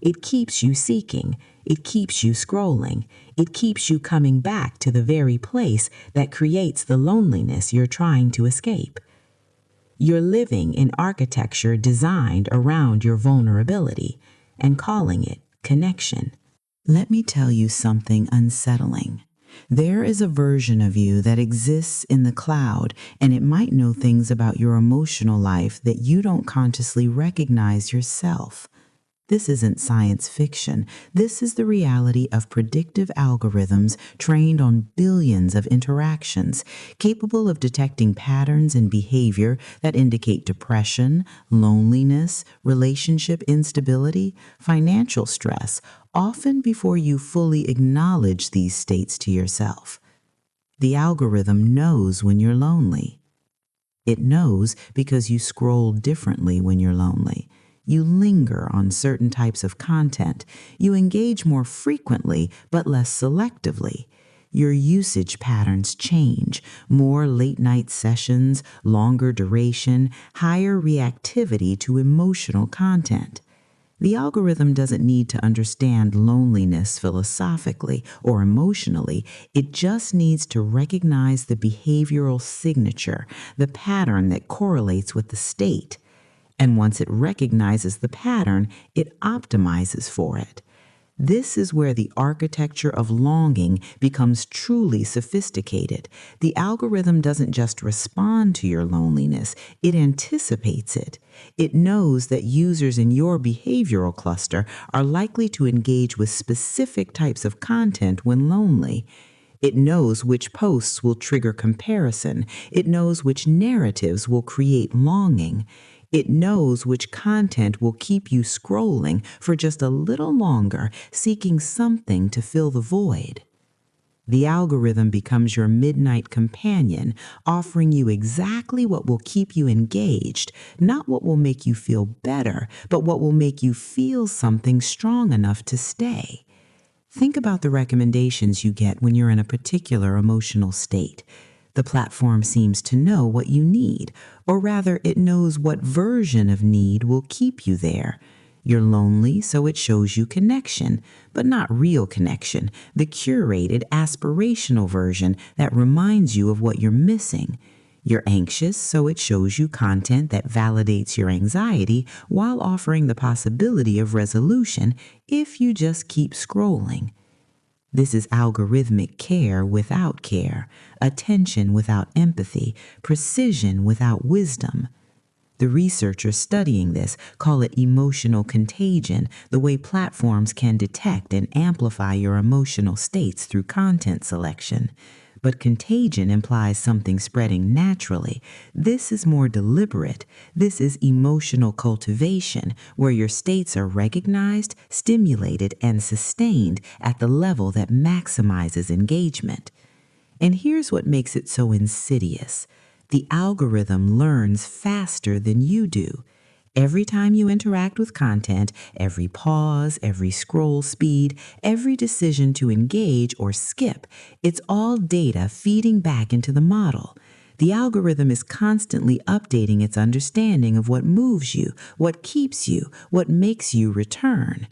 It keeps you seeking, it keeps you scrolling, it keeps you coming back to the very place that creates the loneliness you're trying to escape. You're living in architecture designed around your vulnerability and calling it connection. Let me tell you something unsettling. There is a version of you that exists in the cloud, and it might know things about your emotional life that you don't consciously recognize yourself. This isn't science fiction. This is the reality of predictive algorithms trained on billions of interactions, capable of detecting patterns in behavior that indicate depression, loneliness, relationship instability, financial stress, often before you fully acknowledge these states to yourself. The algorithm knows when you're lonely. It knows because you scroll differently when you're lonely. You linger on certain types of content. You engage more frequently, but less selectively. Your usage patterns change. More late-night sessions, longer duration, higher reactivity to emotional content. The algorithm doesn't need to understand loneliness philosophically or emotionally. It just needs to recognize the behavioral signature, the pattern that correlates with the state. And once it recognizes the pattern, it optimizes for it. This is where the architecture of longing becomes truly sophisticated. The algorithm doesn't just respond to your loneliness, it anticipates it. It knows that users in your behavioral cluster are likely to engage with specific types of content when lonely. It knows which posts will trigger comparison. It knows which narratives will create longing. It knows which content will keep you scrolling for just a little longer, seeking something to fill the void. The algorithm becomes your midnight companion, offering you exactly what will keep you engaged, not what will make you feel better, but what will make you feel something strong enough to stay. Think about the recommendations you get when you're in a particular emotional state. The platform seems to know what you need, or rather, it knows what version of need will keep you there. You're lonely, so it shows you connection, but not real connection, the curated, aspirational version that reminds you of what you're missing. You're anxious, so it shows you content that validates your anxiety while offering the possibility of resolution if you just keep scrolling. This is algorithmic care without care, attention without empathy, precision without wisdom. The researchers studying this call it emotional contagion, the way platforms can detect and amplify your emotional states through content selection. But contagion implies something spreading naturally. This is more deliberate. This is emotional cultivation, where your states are recognized, stimulated, and sustained at the level that maximizes engagement. And here's what makes it so insidious. The algorithm learns faster than you do. Every time you interact with content, every pause, every scroll speed, every decision to engage or skip, it's all data feeding back into the model. The algorithm is constantly updating its understanding of what moves you, what keeps you, what makes you return.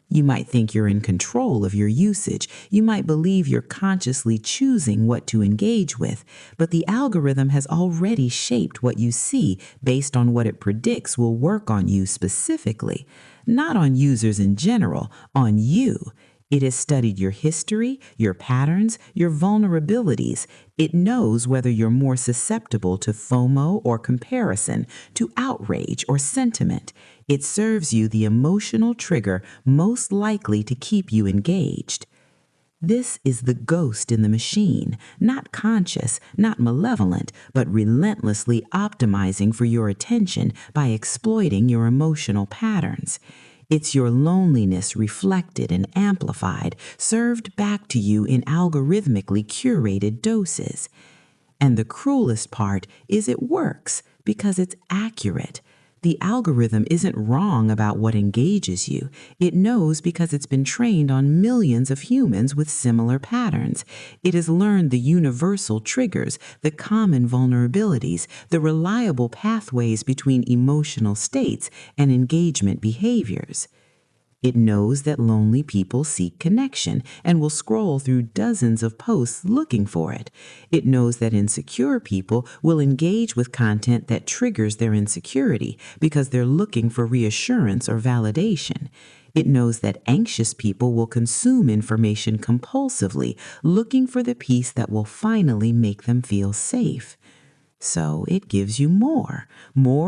You might think you're in control of your usage. You might believe you're consciously choosing what to engage with, but the algorithm has already shaped what you see based on what it predicts will work on you specifically, not on users in general, on you. It has studied your history, your patterns, your vulnerabilities. It knows whether you're more susceptible to FOMO or comparison, to outrage or sentiment. It serves you the emotional trigger most likely to keep you engaged. This is the ghost in the machine, not conscious, not malevolent, but relentlessly optimizing for your attention by exploiting your emotional patterns. It's your loneliness reflected and amplified, served back to you in algorithmically curated doses. And the cruelest part is it works because it's accurate. The algorithm isn't wrong about what engages you. It knows because it's been trained on millions of humans with similar patterns. It has learned the universal triggers, the common vulnerabilities, the reliable pathways between emotional states and engagement behaviors. It knows that lonely people seek connection and will scroll through dozens of posts looking for it. It knows that insecure people will engage with content that triggers their insecurity because they're looking for reassurance or validation. It knows that anxious people will consume information compulsively, looking for the piece that will finally make them feel safe. So it gives you more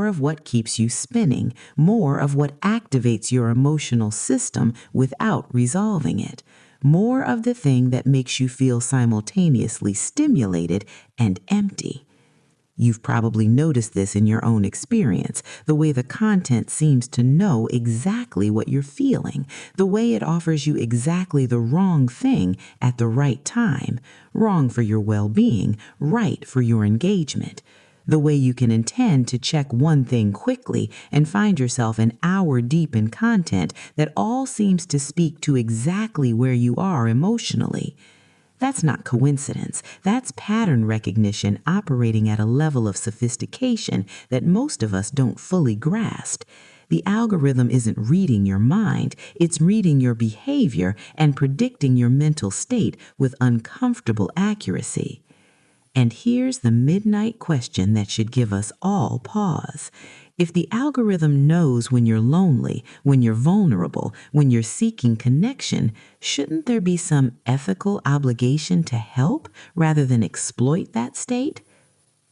of what keeps you spinning, more of what activates your emotional system without resolving it, more of the thing that makes you feel simultaneously stimulated and empty. You've probably noticed this in your own experience, the way the content seems to know exactly what you're feeling, the way it offers you exactly the wrong thing at the right time, wrong for your well-being, right for your engagement. The way you can intend to check one thing quickly and find yourself an hour deep in content that all seems to speak to exactly where you are emotionally. That's not coincidence. That's pattern recognition operating at a level of sophistication that most of us don't fully grasp. The algorithm isn't reading your mind, it's reading your behavior and predicting your mental state with uncomfortable accuracy. And here's the midnight question that should give us all pause. If the algorithm knows when you're lonely, when you're vulnerable, when you're seeking connection, shouldn't there be some ethical obligation to help rather than exploit that state?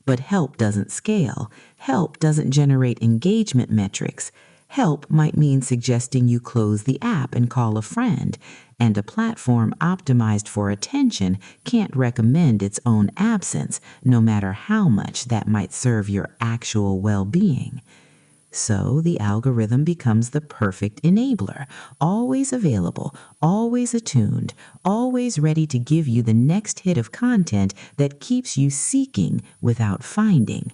But help doesn't scale. Help doesn't generate engagement metrics. Help might mean suggesting you close the app and call a friend, and a platform optimized for attention can't recommend its own absence, no matter how much that might serve your actual well-being. So the algorithm becomes the perfect enabler, always available, always attuned, always ready to give you the next hit of content that keeps you seeking without finding.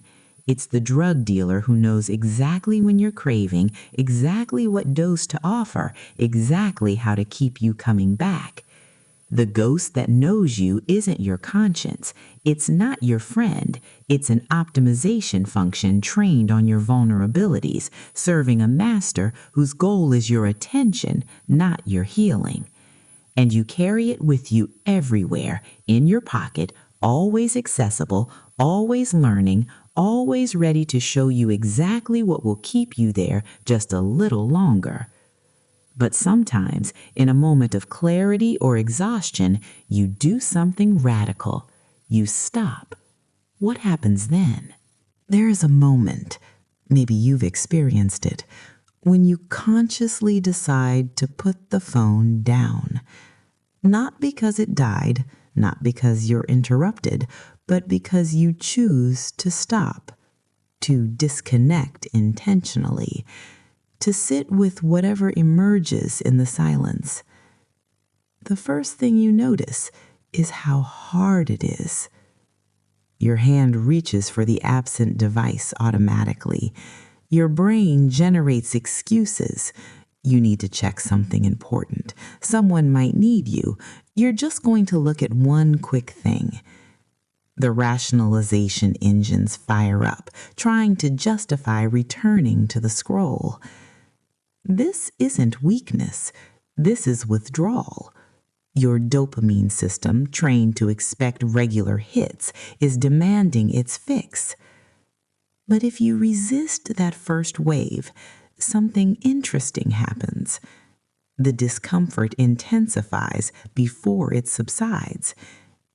It's the drug dealer who knows exactly when you're craving, exactly what dose to offer, exactly how to keep you coming back. The ghost that knows you isn't your conscience. It's not your friend. It's an optimization function trained on your vulnerabilities, serving a master whose goal is your attention, not your healing. And you carry it with you everywhere, in your pocket, always accessible, always learning, always ready to show you exactly what will keep you there just a little longer. But sometimes, in a moment of clarity or exhaustion, you do something radical. You stop. What happens then? There is a moment, maybe you've experienced it, when you consciously decide to put the phone down. Not because it died, not because you're interrupted, but because you choose to stop, to disconnect intentionally, to sit with whatever emerges in the silence. The first thing you notice is how hard it is. Your hand reaches for the absent device automatically. Your brain generates excuses. You need to check something important. Someone might need you. You're just going to look at one quick thing. The rationalization engines fire up, trying to justify returning to the scroll. This isn't weakness. This is withdrawal. Your dopamine system, trained to expect regular hits, is demanding its fix. But if you resist that first wave, something interesting happens. The discomfort intensifies before it subsides.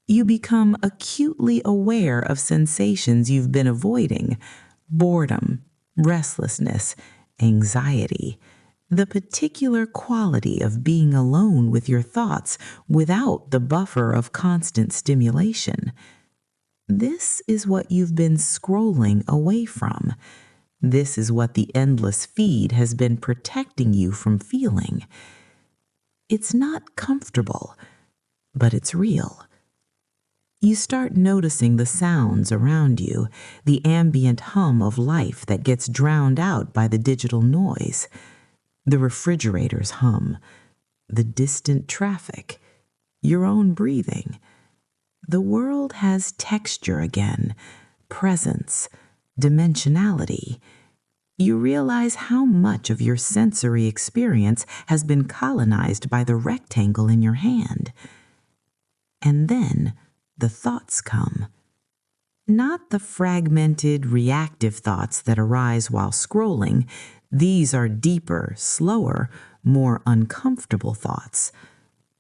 You become acutely aware of sensations you've been avoiding: boredom, restlessness, anxiety. The particular quality of being alone with your thoughts without the buffer of constant stimulation. This is what you've been scrolling away from. This is what the endless feed has been protecting you from feeling. It's not comfortable, but it's real. You start noticing the sounds around you, the ambient hum of life that gets drowned out by the digital noise. The refrigerator's hum, the distant traffic, your own breathing. The world has texture again, presence, dimensionality. You realize how much of your sensory experience has been colonized by the rectangle in your hand. And then the thoughts come. Not the fragmented, reactive thoughts that arise while scrolling. These are deeper, slower, more uncomfortable thoughts.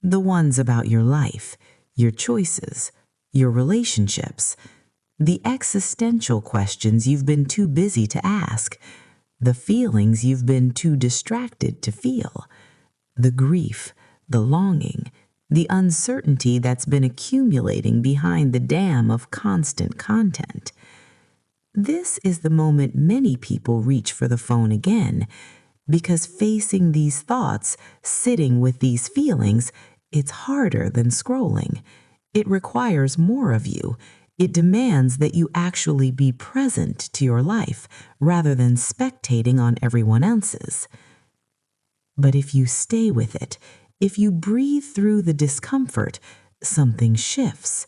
The ones about your life, your choices, your relationships. The existential questions you've been too busy to ask. The feelings you've been too distracted to feel. The grief, the longing, the uncertainty that's been accumulating behind the dam of constant content. This is the moment many people reach for the phone again, because facing these thoughts, sitting with these feelings, it's harder than scrolling. It requires more of you. It demands that you actually be present to your life rather than spectating on everyone else's. But if you stay with it, if you breathe through the discomfort, something shifts.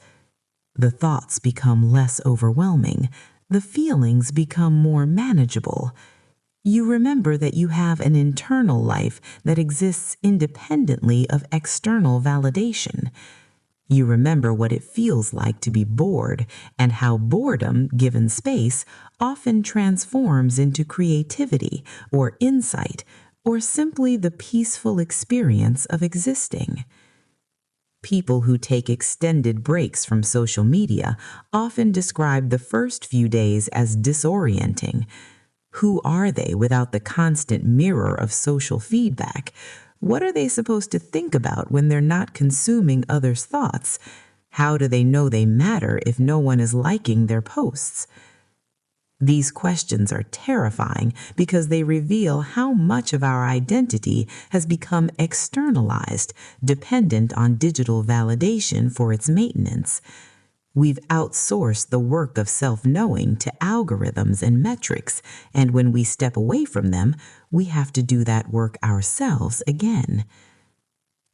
The thoughts become less overwhelming. The feelings become more manageable. You remember that you have an internal life that exists independently of external validation. You remember what it feels like to be bored and how boredom, given space, often transforms into creativity or insight or simply the peaceful experience of existing. People who take extended breaks from social media often describe the first few days as disorienting. Who are they without the constant mirror of social feedback? What are they supposed to think about when they're not consuming others' thoughts? How do they know they matter if no one is liking their posts? These questions are terrifying because they reveal how much of our identity has become externalized, dependent on digital validation for its maintenance. We've outsourced the work of self-knowing to algorithms and metrics, and when we step away from them, we have to do that work ourselves again.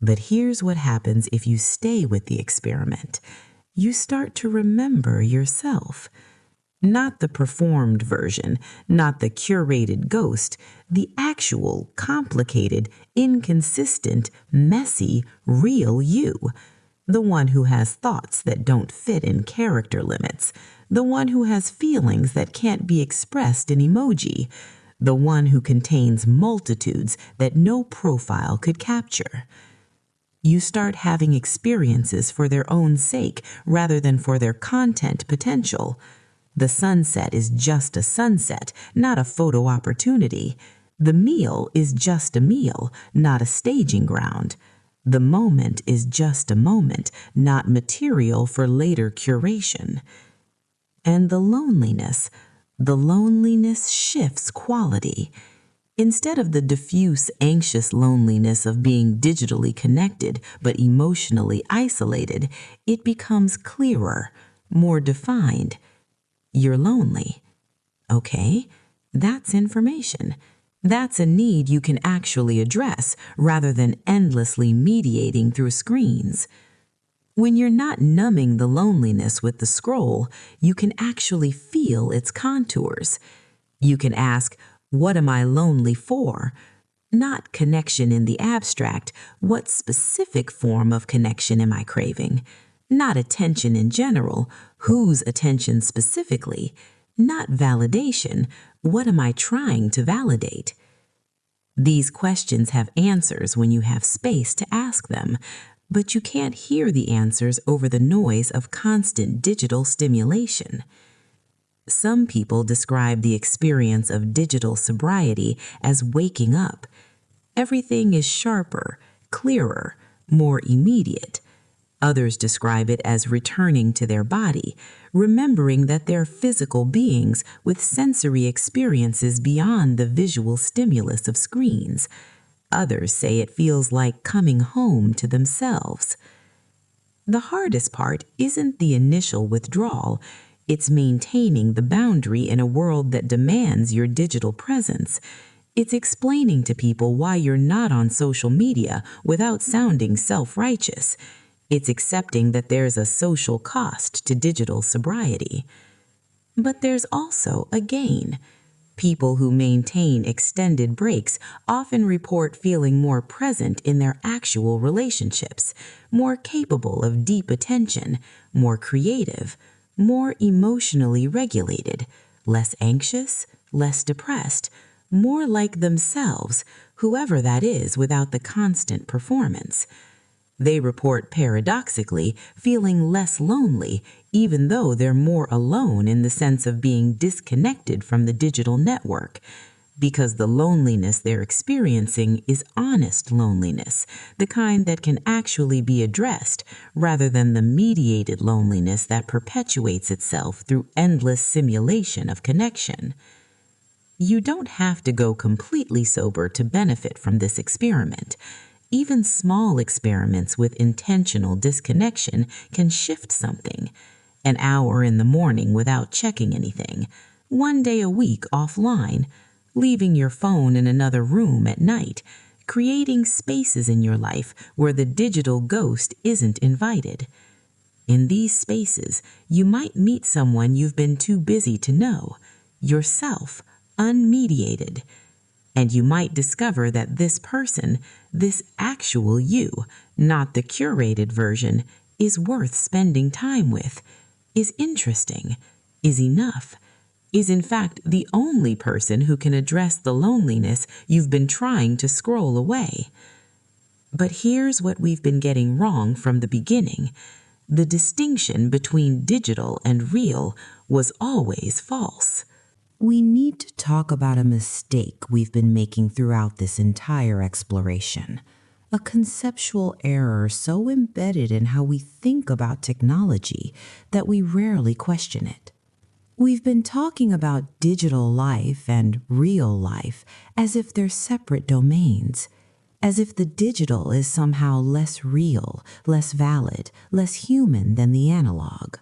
But here's what happens if you stay with the experiment. You start to remember yourself. Not the performed version, not the curated ghost, the actual, complicated, inconsistent, messy, real you. The one who has thoughts that don't fit in character limits. The one who has feelings that can't be expressed in emoji. The one who contains multitudes that no profile could capture. You start having experiences for their own sake rather than for their content potential. The sunset is just a sunset, not a photo opportunity. The meal is just a meal, not a staging ground. The moment is just a moment, not material for later curation. And the loneliness shifts quality. Instead of the diffuse, anxious loneliness of being digitally connected but emotionally isolated, it becomes clearer, more defined. You're lonely. Okay, that's information. That's a need you can actually address rather than endlessly mediating through screens. When you're not numbing the loneliness with the scroll, you can actually feel its contours. You can ask, what am I lonely for? Not connection in the abstract, what specific form of connection am I craving? Not attention in general, whose attention specifically? Not validation, what am I trying to validate? These questions have answers when you have space to ask them, but you can't hear the answers over the noise of constant digital stimulation. Some people describe the experience of digital sobriety as waking up. Everything is sharper, clearer, more immediate. Others describe it as returning to their body, remembering that they're physical beings with sensory experiences beyond the visual stimulus of screens. Others say it feels like coming home to themselves. The hardest part isn't the initial withdrawal, it's maintaining the boundary in a world that demands your digital presence. It's explaining to people why you're not on social media without sounding self-righteous. It's accepting that there's a social cost to digital sobriety. But there's also a gain. People who maintain extended breaks often report feeling more present in their actual relationships, more capable of deep attention, more creative, more emotionally regulated, less anxious, less depressed, more like themselves, whoever that is, without the constant performance. They report paradoxically feeling less lonely, even though they're more alone in the sense of being disconnected from the digital network, because the loneliness they're experiencing is honest loneliness, the kind that can actually be addressed, rather than the mediated loneliness that perpetuates itself through endless simulation of connection. You don't have to go completely sober to benefit from this experiment. Even small experiments with intentional disconnection can shift something. An hour in the morning without checking anything, 1 day a week offline, leaving your phone in another room at night, creating spaces in your life where the digital ghost isn't invited. In these spaces, you might meet someone you've been too busy to know, yourself, unmediated. And you might discover that this person, this actual you, not the curated version, is worth spending time with, is interesting, is enough, is in fact the only person who can address the loneliness you've been trying to scroll away. But here's what we've been getting wrong from the beginning. The distinction between digital and real was always false. We need to talk about a mistake we've been making throughout this entire exploration. A conceptual error so embedded in how we think about technology that we rarely question it. We've been talking about digital life and real life as if they're separate domains, as if the digital is somehow less real, less valid, less human than the analog.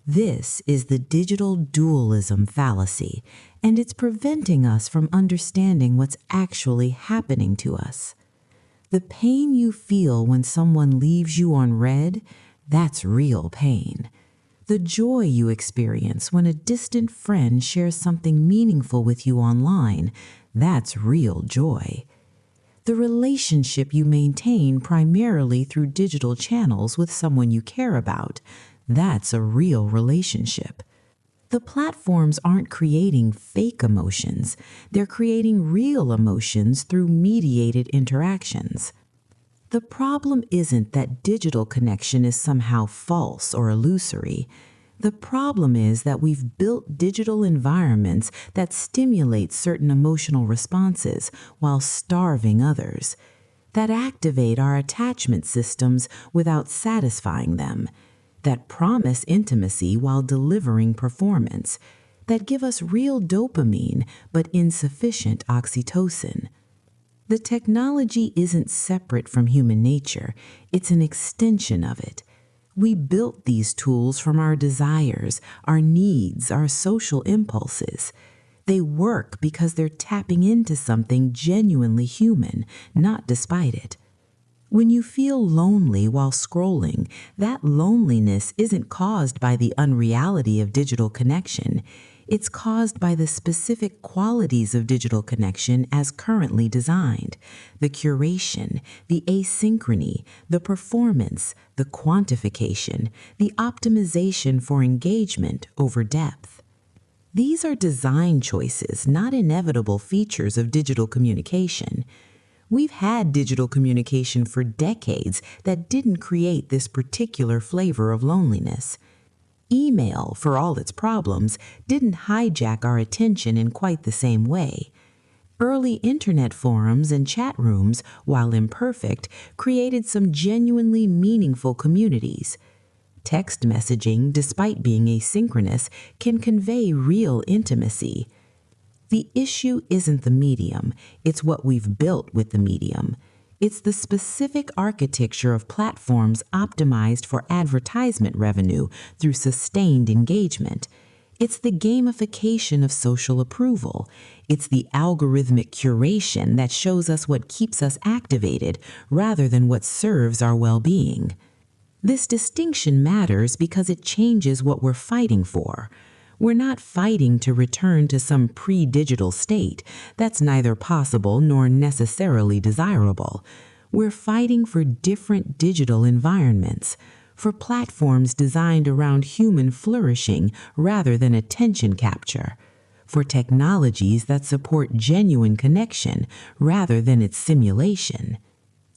This is the digital dualism fallacy, and it's preventing us from understanding what's actually happening to us. The pain you feel when someone leaves you on red, that's real pain. The joy you experience when a distant friend shares something meaningful with you online, that's real joy. The relationship you maintain primarily through digital channels with someone you care about, that's a real relationship. The platforms aren't creating fake emotions, they're creating real emotions through mediated interactions. The problem isn't that digital connection is somehow false or illusory. The problem is that we've built digital environments that stimulate certain emotional responses while starving others, that activate our attachment systems without satisfying them, that promise intimacy while delivering performance, that give us real dopamine but insufficient oxytocin. The technology isn't separate from human nature, it's an extension of it. We built these tools from our desires, our needs, our social impulses. They work because they're tapping into something genuinely human, not despite it. When you feel lonely while scrolling, that loneliness isn't caused by the unreality of digital connection. It's caused by the specific qualities of digital connection as currently designed: the curation, the asynchrony, the performance, the quantification, the optimization for engagement over depth. These are design choices, not inevitable features of digital communication. We've had digital communication for decades that didn't create this particular flavor of loneliness. Email, for all its problems, didn't hijack our attention in quite the same way. Early internet forums and chat rooms, while imperfect, created some genuinely meaningful communities. Text messaging, despite being asynchronous, can convey real intimacy. The issue isn't the medium, it's what we've built with the medium. It's the specific architecture of platforms optimized for advertisement revenue through sustained engagement. It's the gamification of social approval. It's the algorithmic curation that shows us what keeps us activated rather than what serves our well-being. This distinction matters because it changes what we're fighting for. We're not fighting to return to some pre-digital state. That's neither possible nor necessarily desirable. We're fighting for different digital environments, for platforms designed around human flourishing rather than attention capture, for technologies that support genuine connection rather than its simulation.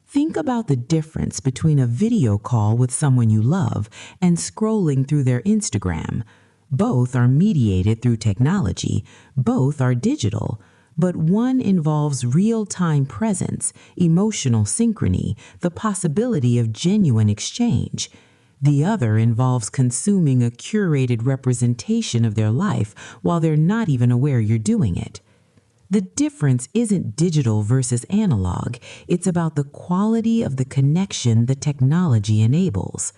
Think about the difference between a video call with someone you love and scrolling through their Instagram. Both are mediated through technology, both are digital, but one involves real-time presence, emotional synchrony, the possibility of genuine exchange. The other involves consuming a curated representation of their life while they're not even aware you're doing it. The difference isn't digital versus analog, it's about the quality of the connection the technology enables.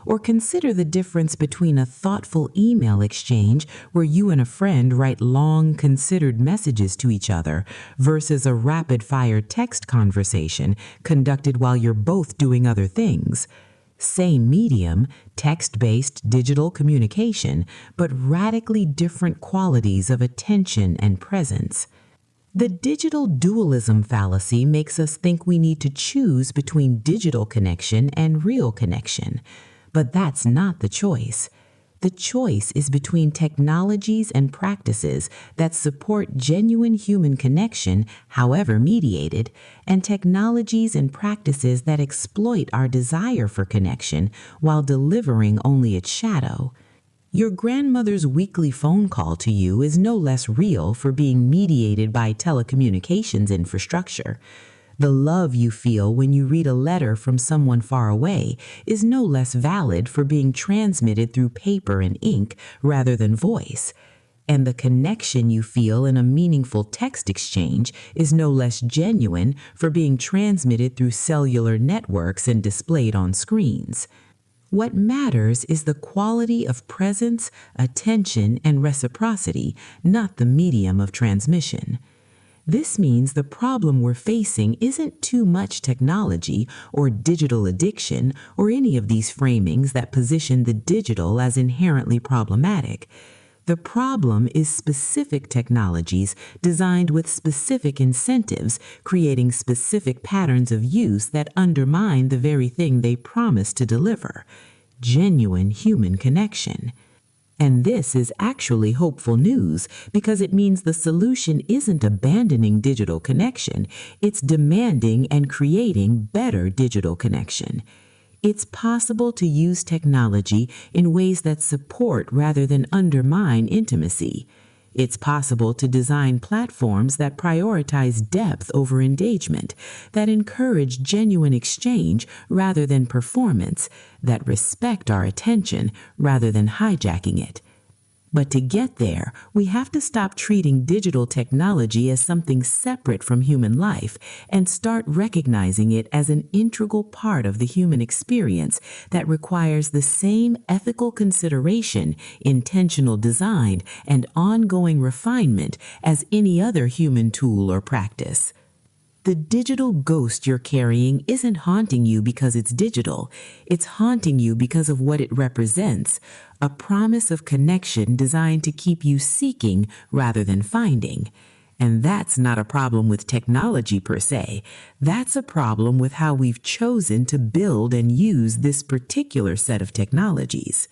Or consider the difference between a thoughtful email exchange where you and a friend write long, considered messages to each other versus a rapid-fire text conversation conducted while you're both doing other things. Same medium, text-based digital communication, but radically different qualities of attention and presence. The digital dualism fallacy makes us think we need to choose between digital connection and real connection. But that's not the choice. The choice is between technologies and practices that support genuine human connection, however mediated, and technologies and practices that exploit our desire for connection while delivering only its shadow. Your grandmother's weekly phone call to you is no less real for being mediated by telecommunications infrastructure. The love you feel when you read a letter from someone far away is no less valid for being transmitted through paper and ink rather than voice. And the connection you feel in a meaningful text exchange is no less genuine for being transmitted through cellular networks and displayed on screens. What matters is the quality of presence, attention, and reciprocity, not the medium of transmission. This means the problem we're facing isn't too much technology or digital addiction or any of these framings that position the digital as inherently problematic. The problem is specific technologies designed with specific incentives, creating specific patterns of use that undermine the very thing they promise to deliver: genuine human connection. And this is actually hopeful news because it means the solution isn't abandoning digital connection, it's demanding and creating better digital connection. It's possible to use technology in ways that support rather than undermine intimacy. It's possible to design platforms that prioritize depth over engagement, that encourage genuine exchange rather than performance, that respect our attention rather than hijacking it. But to get there, we have to stop treating digital technology as something separate from human life and start recognizing it as an integral part of the human experience that requires the same ethical consideration, intentional design, and ongoing refinement as any other human tool or practice. The digital ghost you're carrying isn't haunting you because it's digital. It's haunting you because of what it represents: a promise of connection designed to keep you seeking rather than finding. And that's not a problem with technology per se. That's a problem with how we've chosen to build and use this particular set of technologies.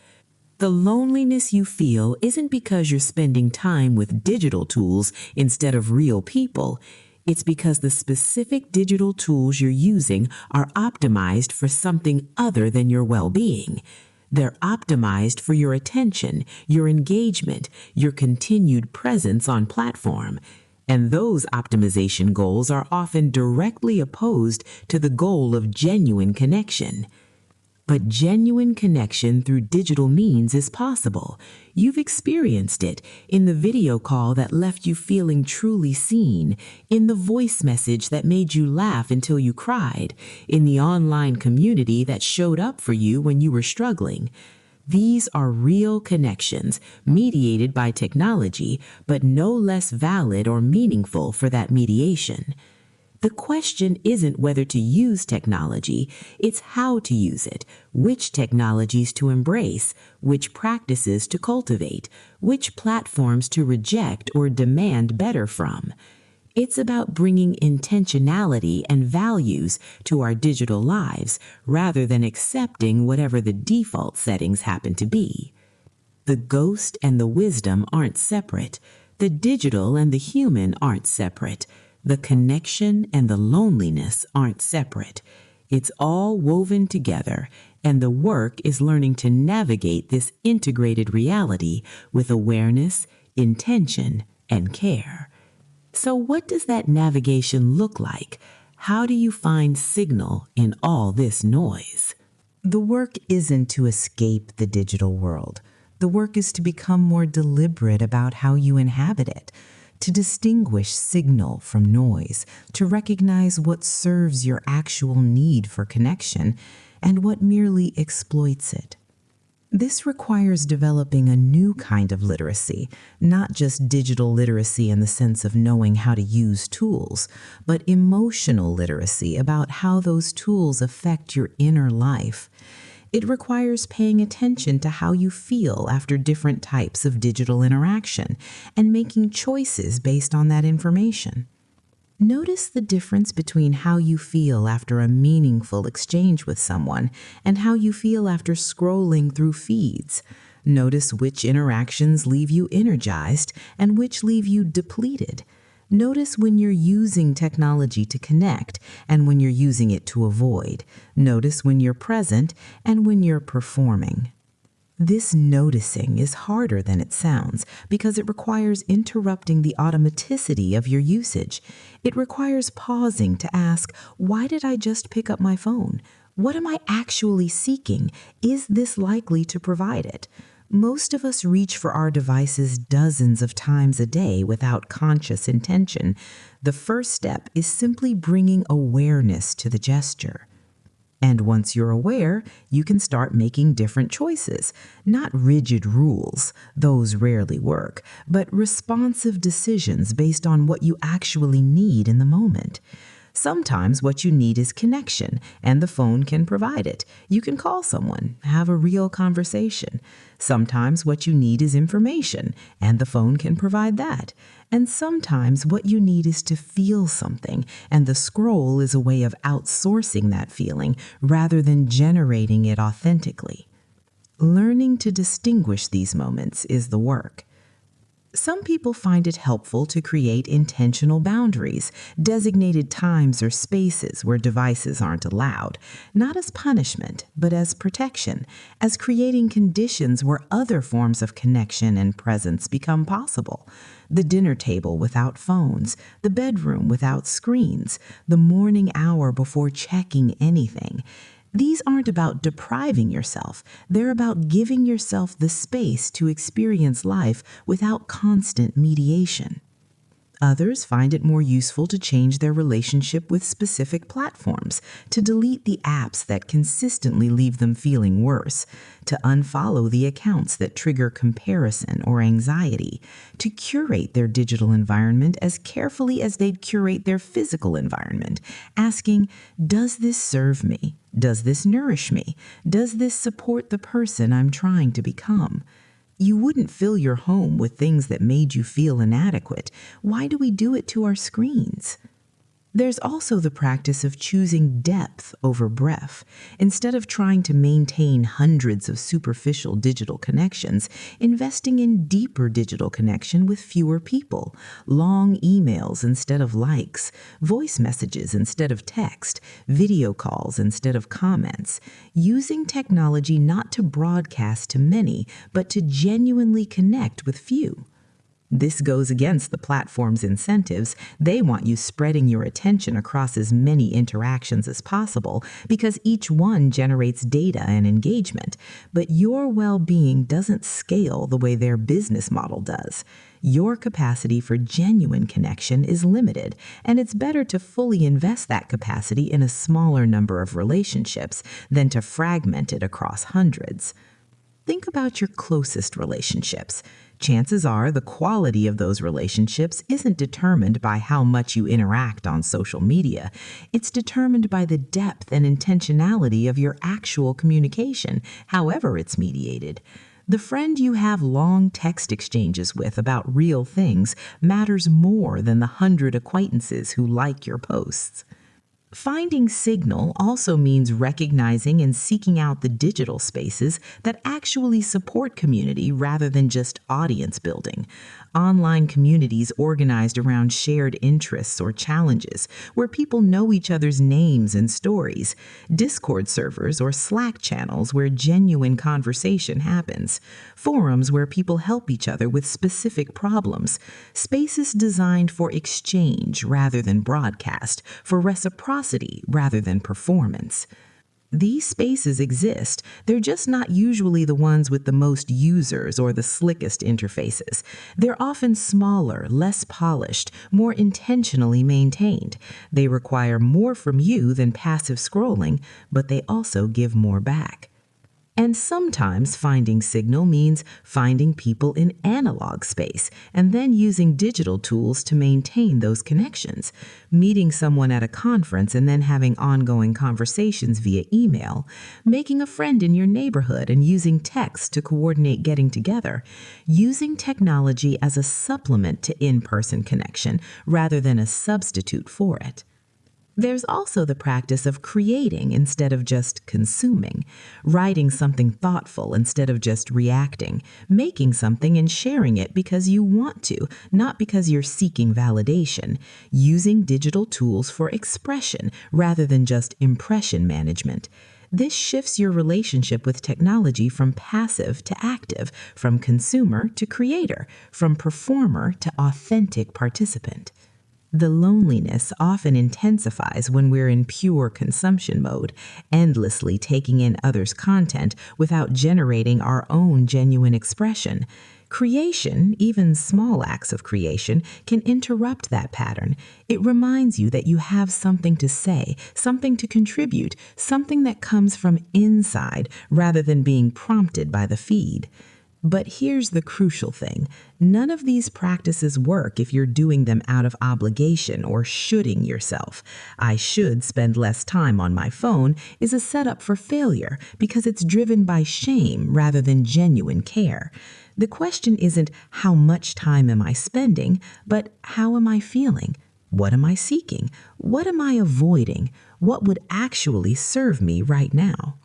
The loneliness you feel isn't because you're spending time with digital tools instead of real people. It's because the specific digital tools you're using are optimized for something other than your well-being. They're optimized for your attention, your engagement, your continued presence on platform. And those optimization goals are often directly opposed to the goal of genuine connection. But genuine connection through digital means is possible. You've experienced it in the video call that left you feeling truly seen, in the voice message that made you laugh until you cried, in the online community that showed up for you when you were struggling. These are real connections, mediated by technology, but no less valid or meaningful for that mediation. The question isn't whether to use technology, it's how to use it, which technologies to embrace, which practices to cultivate, which platforms to reject or demand better from. It's about bringing intentionality and values to our digital lives rather than accepting whatever the default settings happen to be. The ghost and the wisdom aren't separate. The digital and the human aren't separate. The connection and the loneliness aren't separate. It's all woven together, and the work is learning to navigate this integrated reality with awareness, intention, and care. So what does that navigation look like? How do you find signal in all this noise? The work isn't to escape the digital world. The work is to become more deliberate about how you inhabit it, to distinguish signal from noise, to recognize what serves your actual need for connection and what merely exploits it. This requires developing a new kind of literacy, not just digital literacy in the sense of knowing how to use tools, but emotional literacy about how those tools affect your inner life. It requires paying attention to how you feel after different types of digital interaction and making choices based on that information. Notice the difference between how you feel after a meaningful exchange with someone and how you feel after scrolling through feeds. Notice which interactions leave you energized and which leave you depleted. Notice when you're using technology to connect and when you're using it to avoid. Notice when you're present and when you're performing. This noticing is harder than it sounds because it requires interrupting the automaticity of your usage. It requires pausing to ask, why did I just pick up my phone? What am I actually seeking? Is this likely to provide it? Most of us reach for our devices dozens of times a day without conscious intention. The first step is simply bringing awareness to the gesture. And once you're aware, you can start making different choices. Not rigid rules, those rarely work, but responsive decisions based on what you actually need in the moment. Sometimes what you need is connection, and the phone can provide it. You can call someone, have a real conversation. Sometimes what you need is information, and the phone can provide that. And sometimes what you need is to feel something, and the scroll is a way of outsourcing that feeling rather than generating it authentically. Learning to distinguish these moments is the work. Some people find it helpful to create intentional boundaries, designated times or spaces where devices aren't allowed, not as punishment, but as protection, as creating conditions where other forms of connection and presence become possible. The dinner table without phones, the bedroom without screens, the morning hour before checking anything. These aren't about depriving yourself. They're about giving yourself the space to experience life without constant mediation. Others find it more useful to change their relationship with specific platforms, to delete the apps that consistently leave them feeling worse, to unfollow the accounts that trigger comparison or anxiety, to curate their digital environment as carefully as they'd curate their physical environment, asking, does this serve me? Does this nourish me? Does this support the person I'm trying to become? You wouldn't fill your home with things that made you feel inadequate. Why do we do it to our screens? There's also the practice of choosing depth over breadth. Instead of trying to maintain hundreds of superficial digital connections, investing in deeper digital connection with fewer people, long emails instead of likes, voice messages instead of text, video calls instead of comments, using technology not to broadcast to many, but to genuinely connect with few. This goes against the platform's incentives. They want you spreading your attention across as many interactions as possible because each one generates data and engagement. But your well-being doesn't scale the way their business model does. Your capacity for genuine connection is limited, and it's better to fully invest that capacity in a smaller number of relationships than to fragment it across hundreds. Think about your closest relationships. Chances are the quality of those relationships isn't determined by how much you interact on social media. It's determined by the depth and intentionality of your actual communication, however it's mediated. The friend you have long text exchanges with about real things matters more than the 100 acquaintances who like your posts. Finding signal also means recognizing and seeking out the digital spaces that actually support community rather than just audience building. Online communities organized around shared interests or challenges, where people know each other's names and stories. Discord servers or Slack channels where genuine conversation happens. Forums where people help each other with specific problems. Spaces designed for exchange rather than broadcast, for reciprocity rather than performance. These spaces exist, they're just not usually the ones with the most users or the slickest interfaces. They're often smaller, less polished, more intentionally maintained. They require more from you than passive scrolling, but they also give more back. And sometimes finding signal means finding people in analog space and then using digital tools to maintain those connections. Meeting someone at a conference and then having ongoing conversations via email. Making a friend in your neighborhood and using text to coordinate getting together. Using technology as a supplement to in-person connection rather than a substitute for it. There's also the practice of creating instead of just consuming, writing something thoughtful instead of just reacting, making something and sharing it because you want to, not because you're seeking validation, using digital tools for expression rather than just impression management. This shifts your relationship with technology from passive to active, from consumer to creator, from performer to authentic participant. The loneliness often intensifies when we're in pure consumption mode, endlessly taking in others' content without generating our own genuine expression. Creation, even small acts of creation, can interrupt that pattern. It reminds you that you have something to say, something to contribute, something that comes from inside rather than being prompted by the feed. But here's the crucial thing. None of these practices work if you're doing them out of obligation or shoulding yourself. I should spend less time on my phone is a setup for failure because it's driven by shame rather than genuine care. The question isn't how much time am I spending, but how am I feeling? What am I seeking? What am I avoiding? What would actually serve me right now?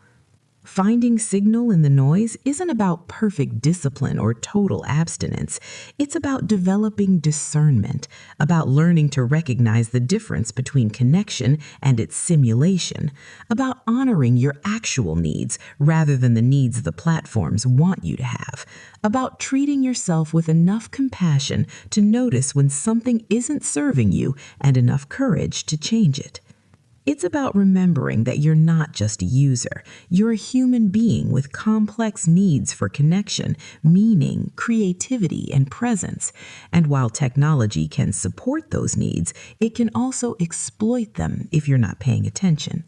Finding signal in the noise isn't about perfect discipline or total abstinence. It's about developing discernment, about learning to recognize the difference between connection and its simulation, about honoring your actual needs rather than the needs the platforms want you to have, about treating yourself with enough compassion to notice when something isn't serving you and enough courage to change it. It's about remembering that you're not just a user. You're a human being with complex needs for connection, meaning, creativity, and presence. And while technology can support those needs, it can also exploit them if you're not paying attention.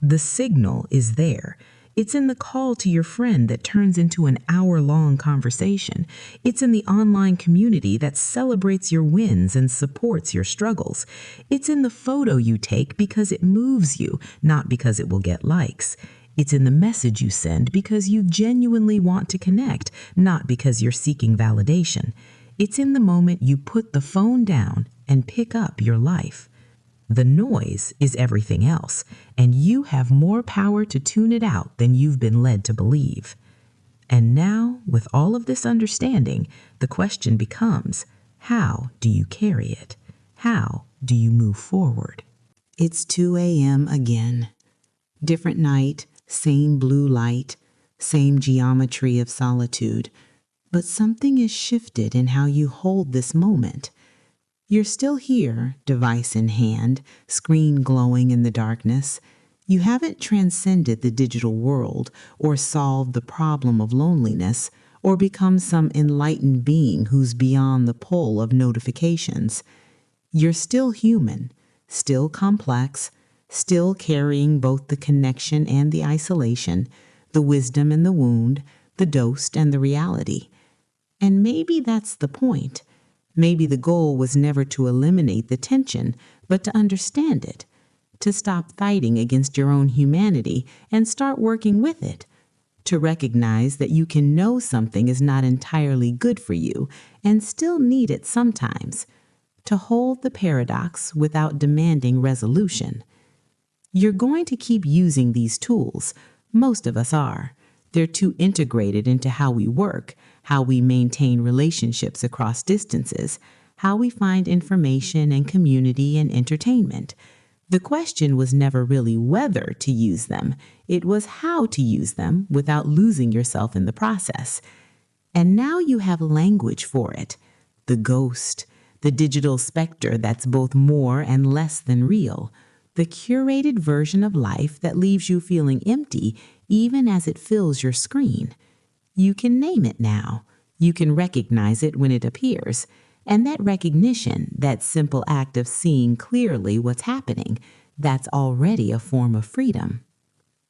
The signal is there. It's in the call to your friend that turns into an hour-long conversation. It's in the online community that celebrates your wins and supports your struggles. It's in the photo you take because it moves you, not because it will get likes. It's in the message you send because you genuinely want to connect, not because you're seeking validation. It's in the moment you put the phone down and pick up your life. The noise is everything else, and you have more power to tune it out than you've been led to believe. And now, with all of this understanding, the question becomes, how do you carry it? How do you move forward? It's 2 a.m. again. Different night, same blue light, same geometry of solitude, but something is shifted in how you hold this moment. You're still here, device in hand, screen glowing in the darkness. You haven't transcended the digital world or solved the problem of loneliness or become some enlightened being who's beyond the pull of notifications. You're still human, still complex, still carrying both the connection and the isolation, the wisdom and the wound, the dose and the reality. And maybe that's the point. Maybe the goal was never to eliminate the tension, but to understand it, to stop fighting against your own humanity and start working with it, to recognize that you can know something is not entirely good for you and still need it sometimes, to hold the paradox without demanding resolution. You're going to keep using these tools. Most of us are. They're too integrated into how we work, how we maintain relationships across distances, how we find information and community and entertainment. The question was never really whether to use them. It was how to use them without losing yourself in the process. And now you have language for it. The ghost, the digital specter that's both more and less than real, the curated version of life that leaves you feeling empty even as it fills your screen. You can name it now. You can recognize it when it appears. And that recognition, that simple act of seeing clearly what's happening, that's already a form of freedom.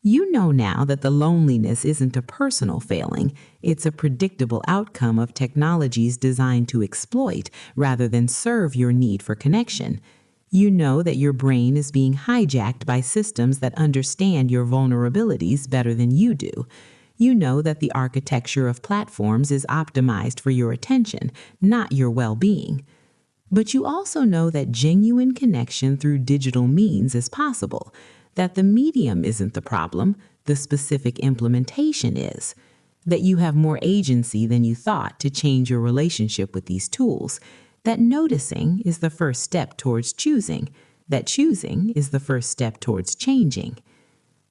You know now that the loneliness isn't a personal failing. It's a predictable outcome of technologies designed to exploit rather than serve your need for connection. You know that your brain is being hijacked by systems that understand your vulnerabilities better than you do. You know that the architecture of platforms is optimized for your attention, not your well-being. But you also know that genuine connection through digital means is possible, that the medium isn't the problem, the specific implementation is, that you have more agency than you thought to change your relationship with these tools, that noticing is the first step towards choosing, that choosing is the first step towards changing.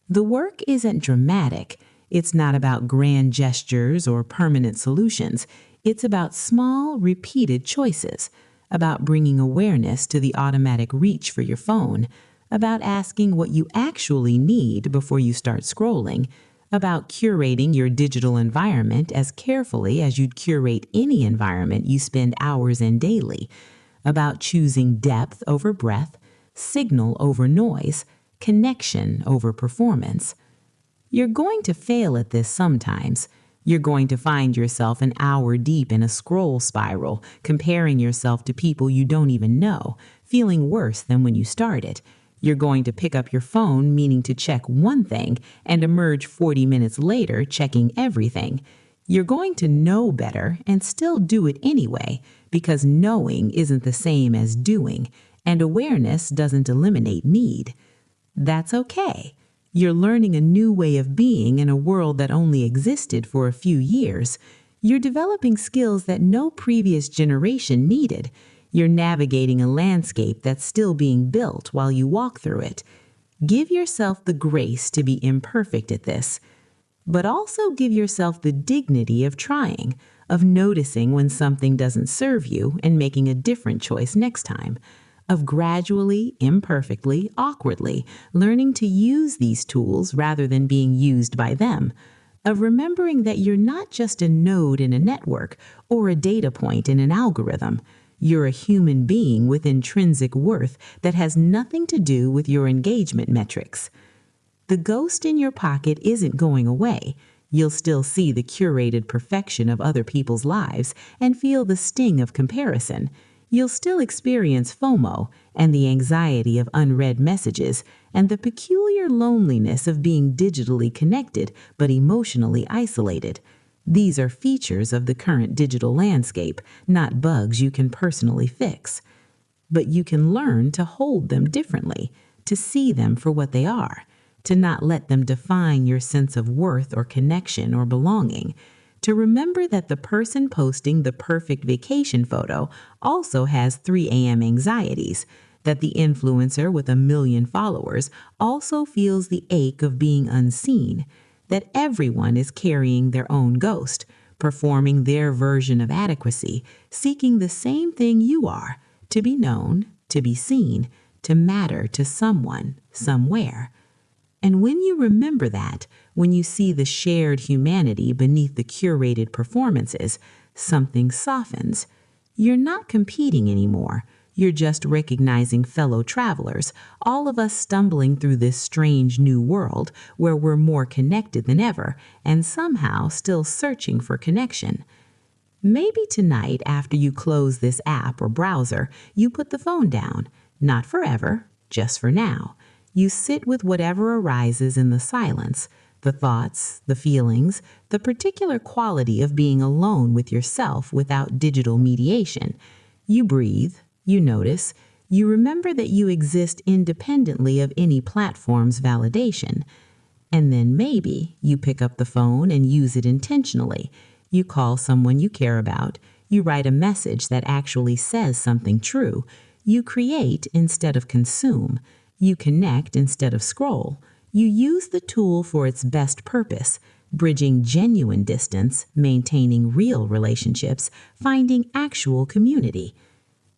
The work isn't dramatic. It's not about grand gestures or permanent solutions. It's about small, repeated choices, about bringing awareness to the automatic reach for your phone, about asking what you actually need before you start scrolling, about curating your digital environment as carefully as you'd curate any environment you spend hours in daily, about choosing depth over breadth, signal over noise, connection over performance. You're going to fail at this sometimes. You're going to find yourself an hour deep in a scroll spiral, comparing yourself to people you don't even know, feeling worse than when you started. You're going to pick up your phone meaning to check one thing and emerge 40 minutes later checking everything. You're going to know better and still do it anyway, because knowing isn't the same as doing, and awareness doesn't eliminate need. That's okay. You're learning a new way of being in a world that only existed for a few years. You're developing skills that no previous generation needed. You're navigating a landscape that's still being built while you walk through it. Give yourself the grace to be imperfect at this, but also give yourself the dignity of trying, of noticing when something doesn't serve you and making a different choice next time, of gradually, imperfectly, awkwardly learning to use these tools rather than being used by them, of remembering that you're not just a node in a network or a data point in an algorithm. You're a human being with intrinsic worth that has nothing to do with your engagement metrics. The ghost in your pocket isn't going away. You'll still see the curated perfection of other people's lives and feel the sting of comparison. You'll still experience FOMO and the anxiety of unread messages and the peculiar loneliness of being digitally connected but emotionally isolated. These are features of the current digital landscape, not bugs you can personally fix. But you can learn to hold them differently, to see them for what they are, to not let them define your sense of worth or connection or belonging, to remember that the person posting the perfect vacation photo also has 3 a.m. anxieties, that the influencer with 1 million followers also feels the ache of being unseen, that everyone is carrying their own ghost, performing their version of adequacy, seeking the same thing you are, to be known, to be seen, to matter to someone, somewhere. And when you remember that, when you see the shared humanity beneath the curated performances, something softens. You're not competing anymore. You're just recognizing fellow travelers, all of us stumbling through this strange new world where we're more connected than ever and somehow still searching for connection. Maybe tonight, after you close this app or browser, you put the phone down. Not forever, just for now. You sit with whatever arises in the silence, the thoughts, the feelings, the particular quality of being alone with yourself without digital mediation. You breathe, you notice, you remember that you exist independently of any platform's validation. And then maybe you pick up the phone and use it intentionally. You call someone you care about. You write a message that actually says something true. You create instead of consume. You connect instead of scroll. You use the tool for its best purpose, bridging genuine distance, maintaining real relationships, finding actual community.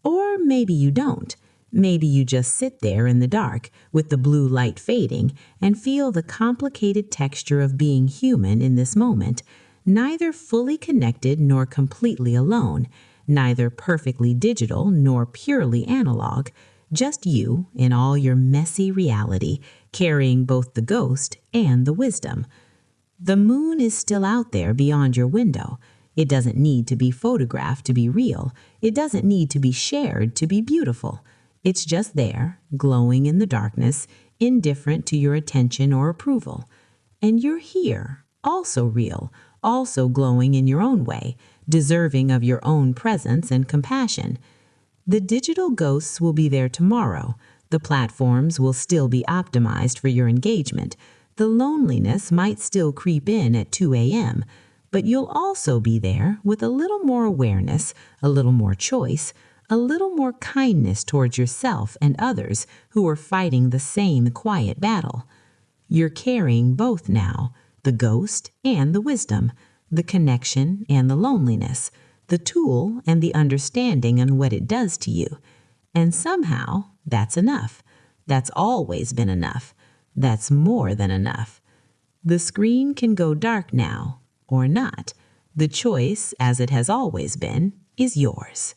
Or maybe you don't. Maybe you just sit there in the dark with the blue light fading and feel the complicated texture of being human in this moment, neither fully connected nor completely alone, neither perfectly digital nor purely analog, just you in all your messy reality, carrying both the ghost and the wisdom. The moon is still out there beyond your window. It doesn't need to be photographed to be real. It doesn't need to be shared to be beautiful. It's just there, glowing in the darkness, indifferent to your attention or approval. And you're here, also real, also glowing in your own way, deserving of your own presence and compassion. The digital ghosts will be there tomorrow. The platforms will still be optimized for your engagement. The loneliness might still creep in at 2 a.m., but you'll also be there with a little more awareness, a little more choice, a little more kindness towards yourself and others who are fighting the same quiet battle. You're carrying both now, the ghost and the wisdom, the connection and the loneliness, the the tool and the understanding on what it does to you. And somehow, that's enough. That's always been enough. That's more than enough. The screen can go dark now, or not. The choice, as it has always been, is yours.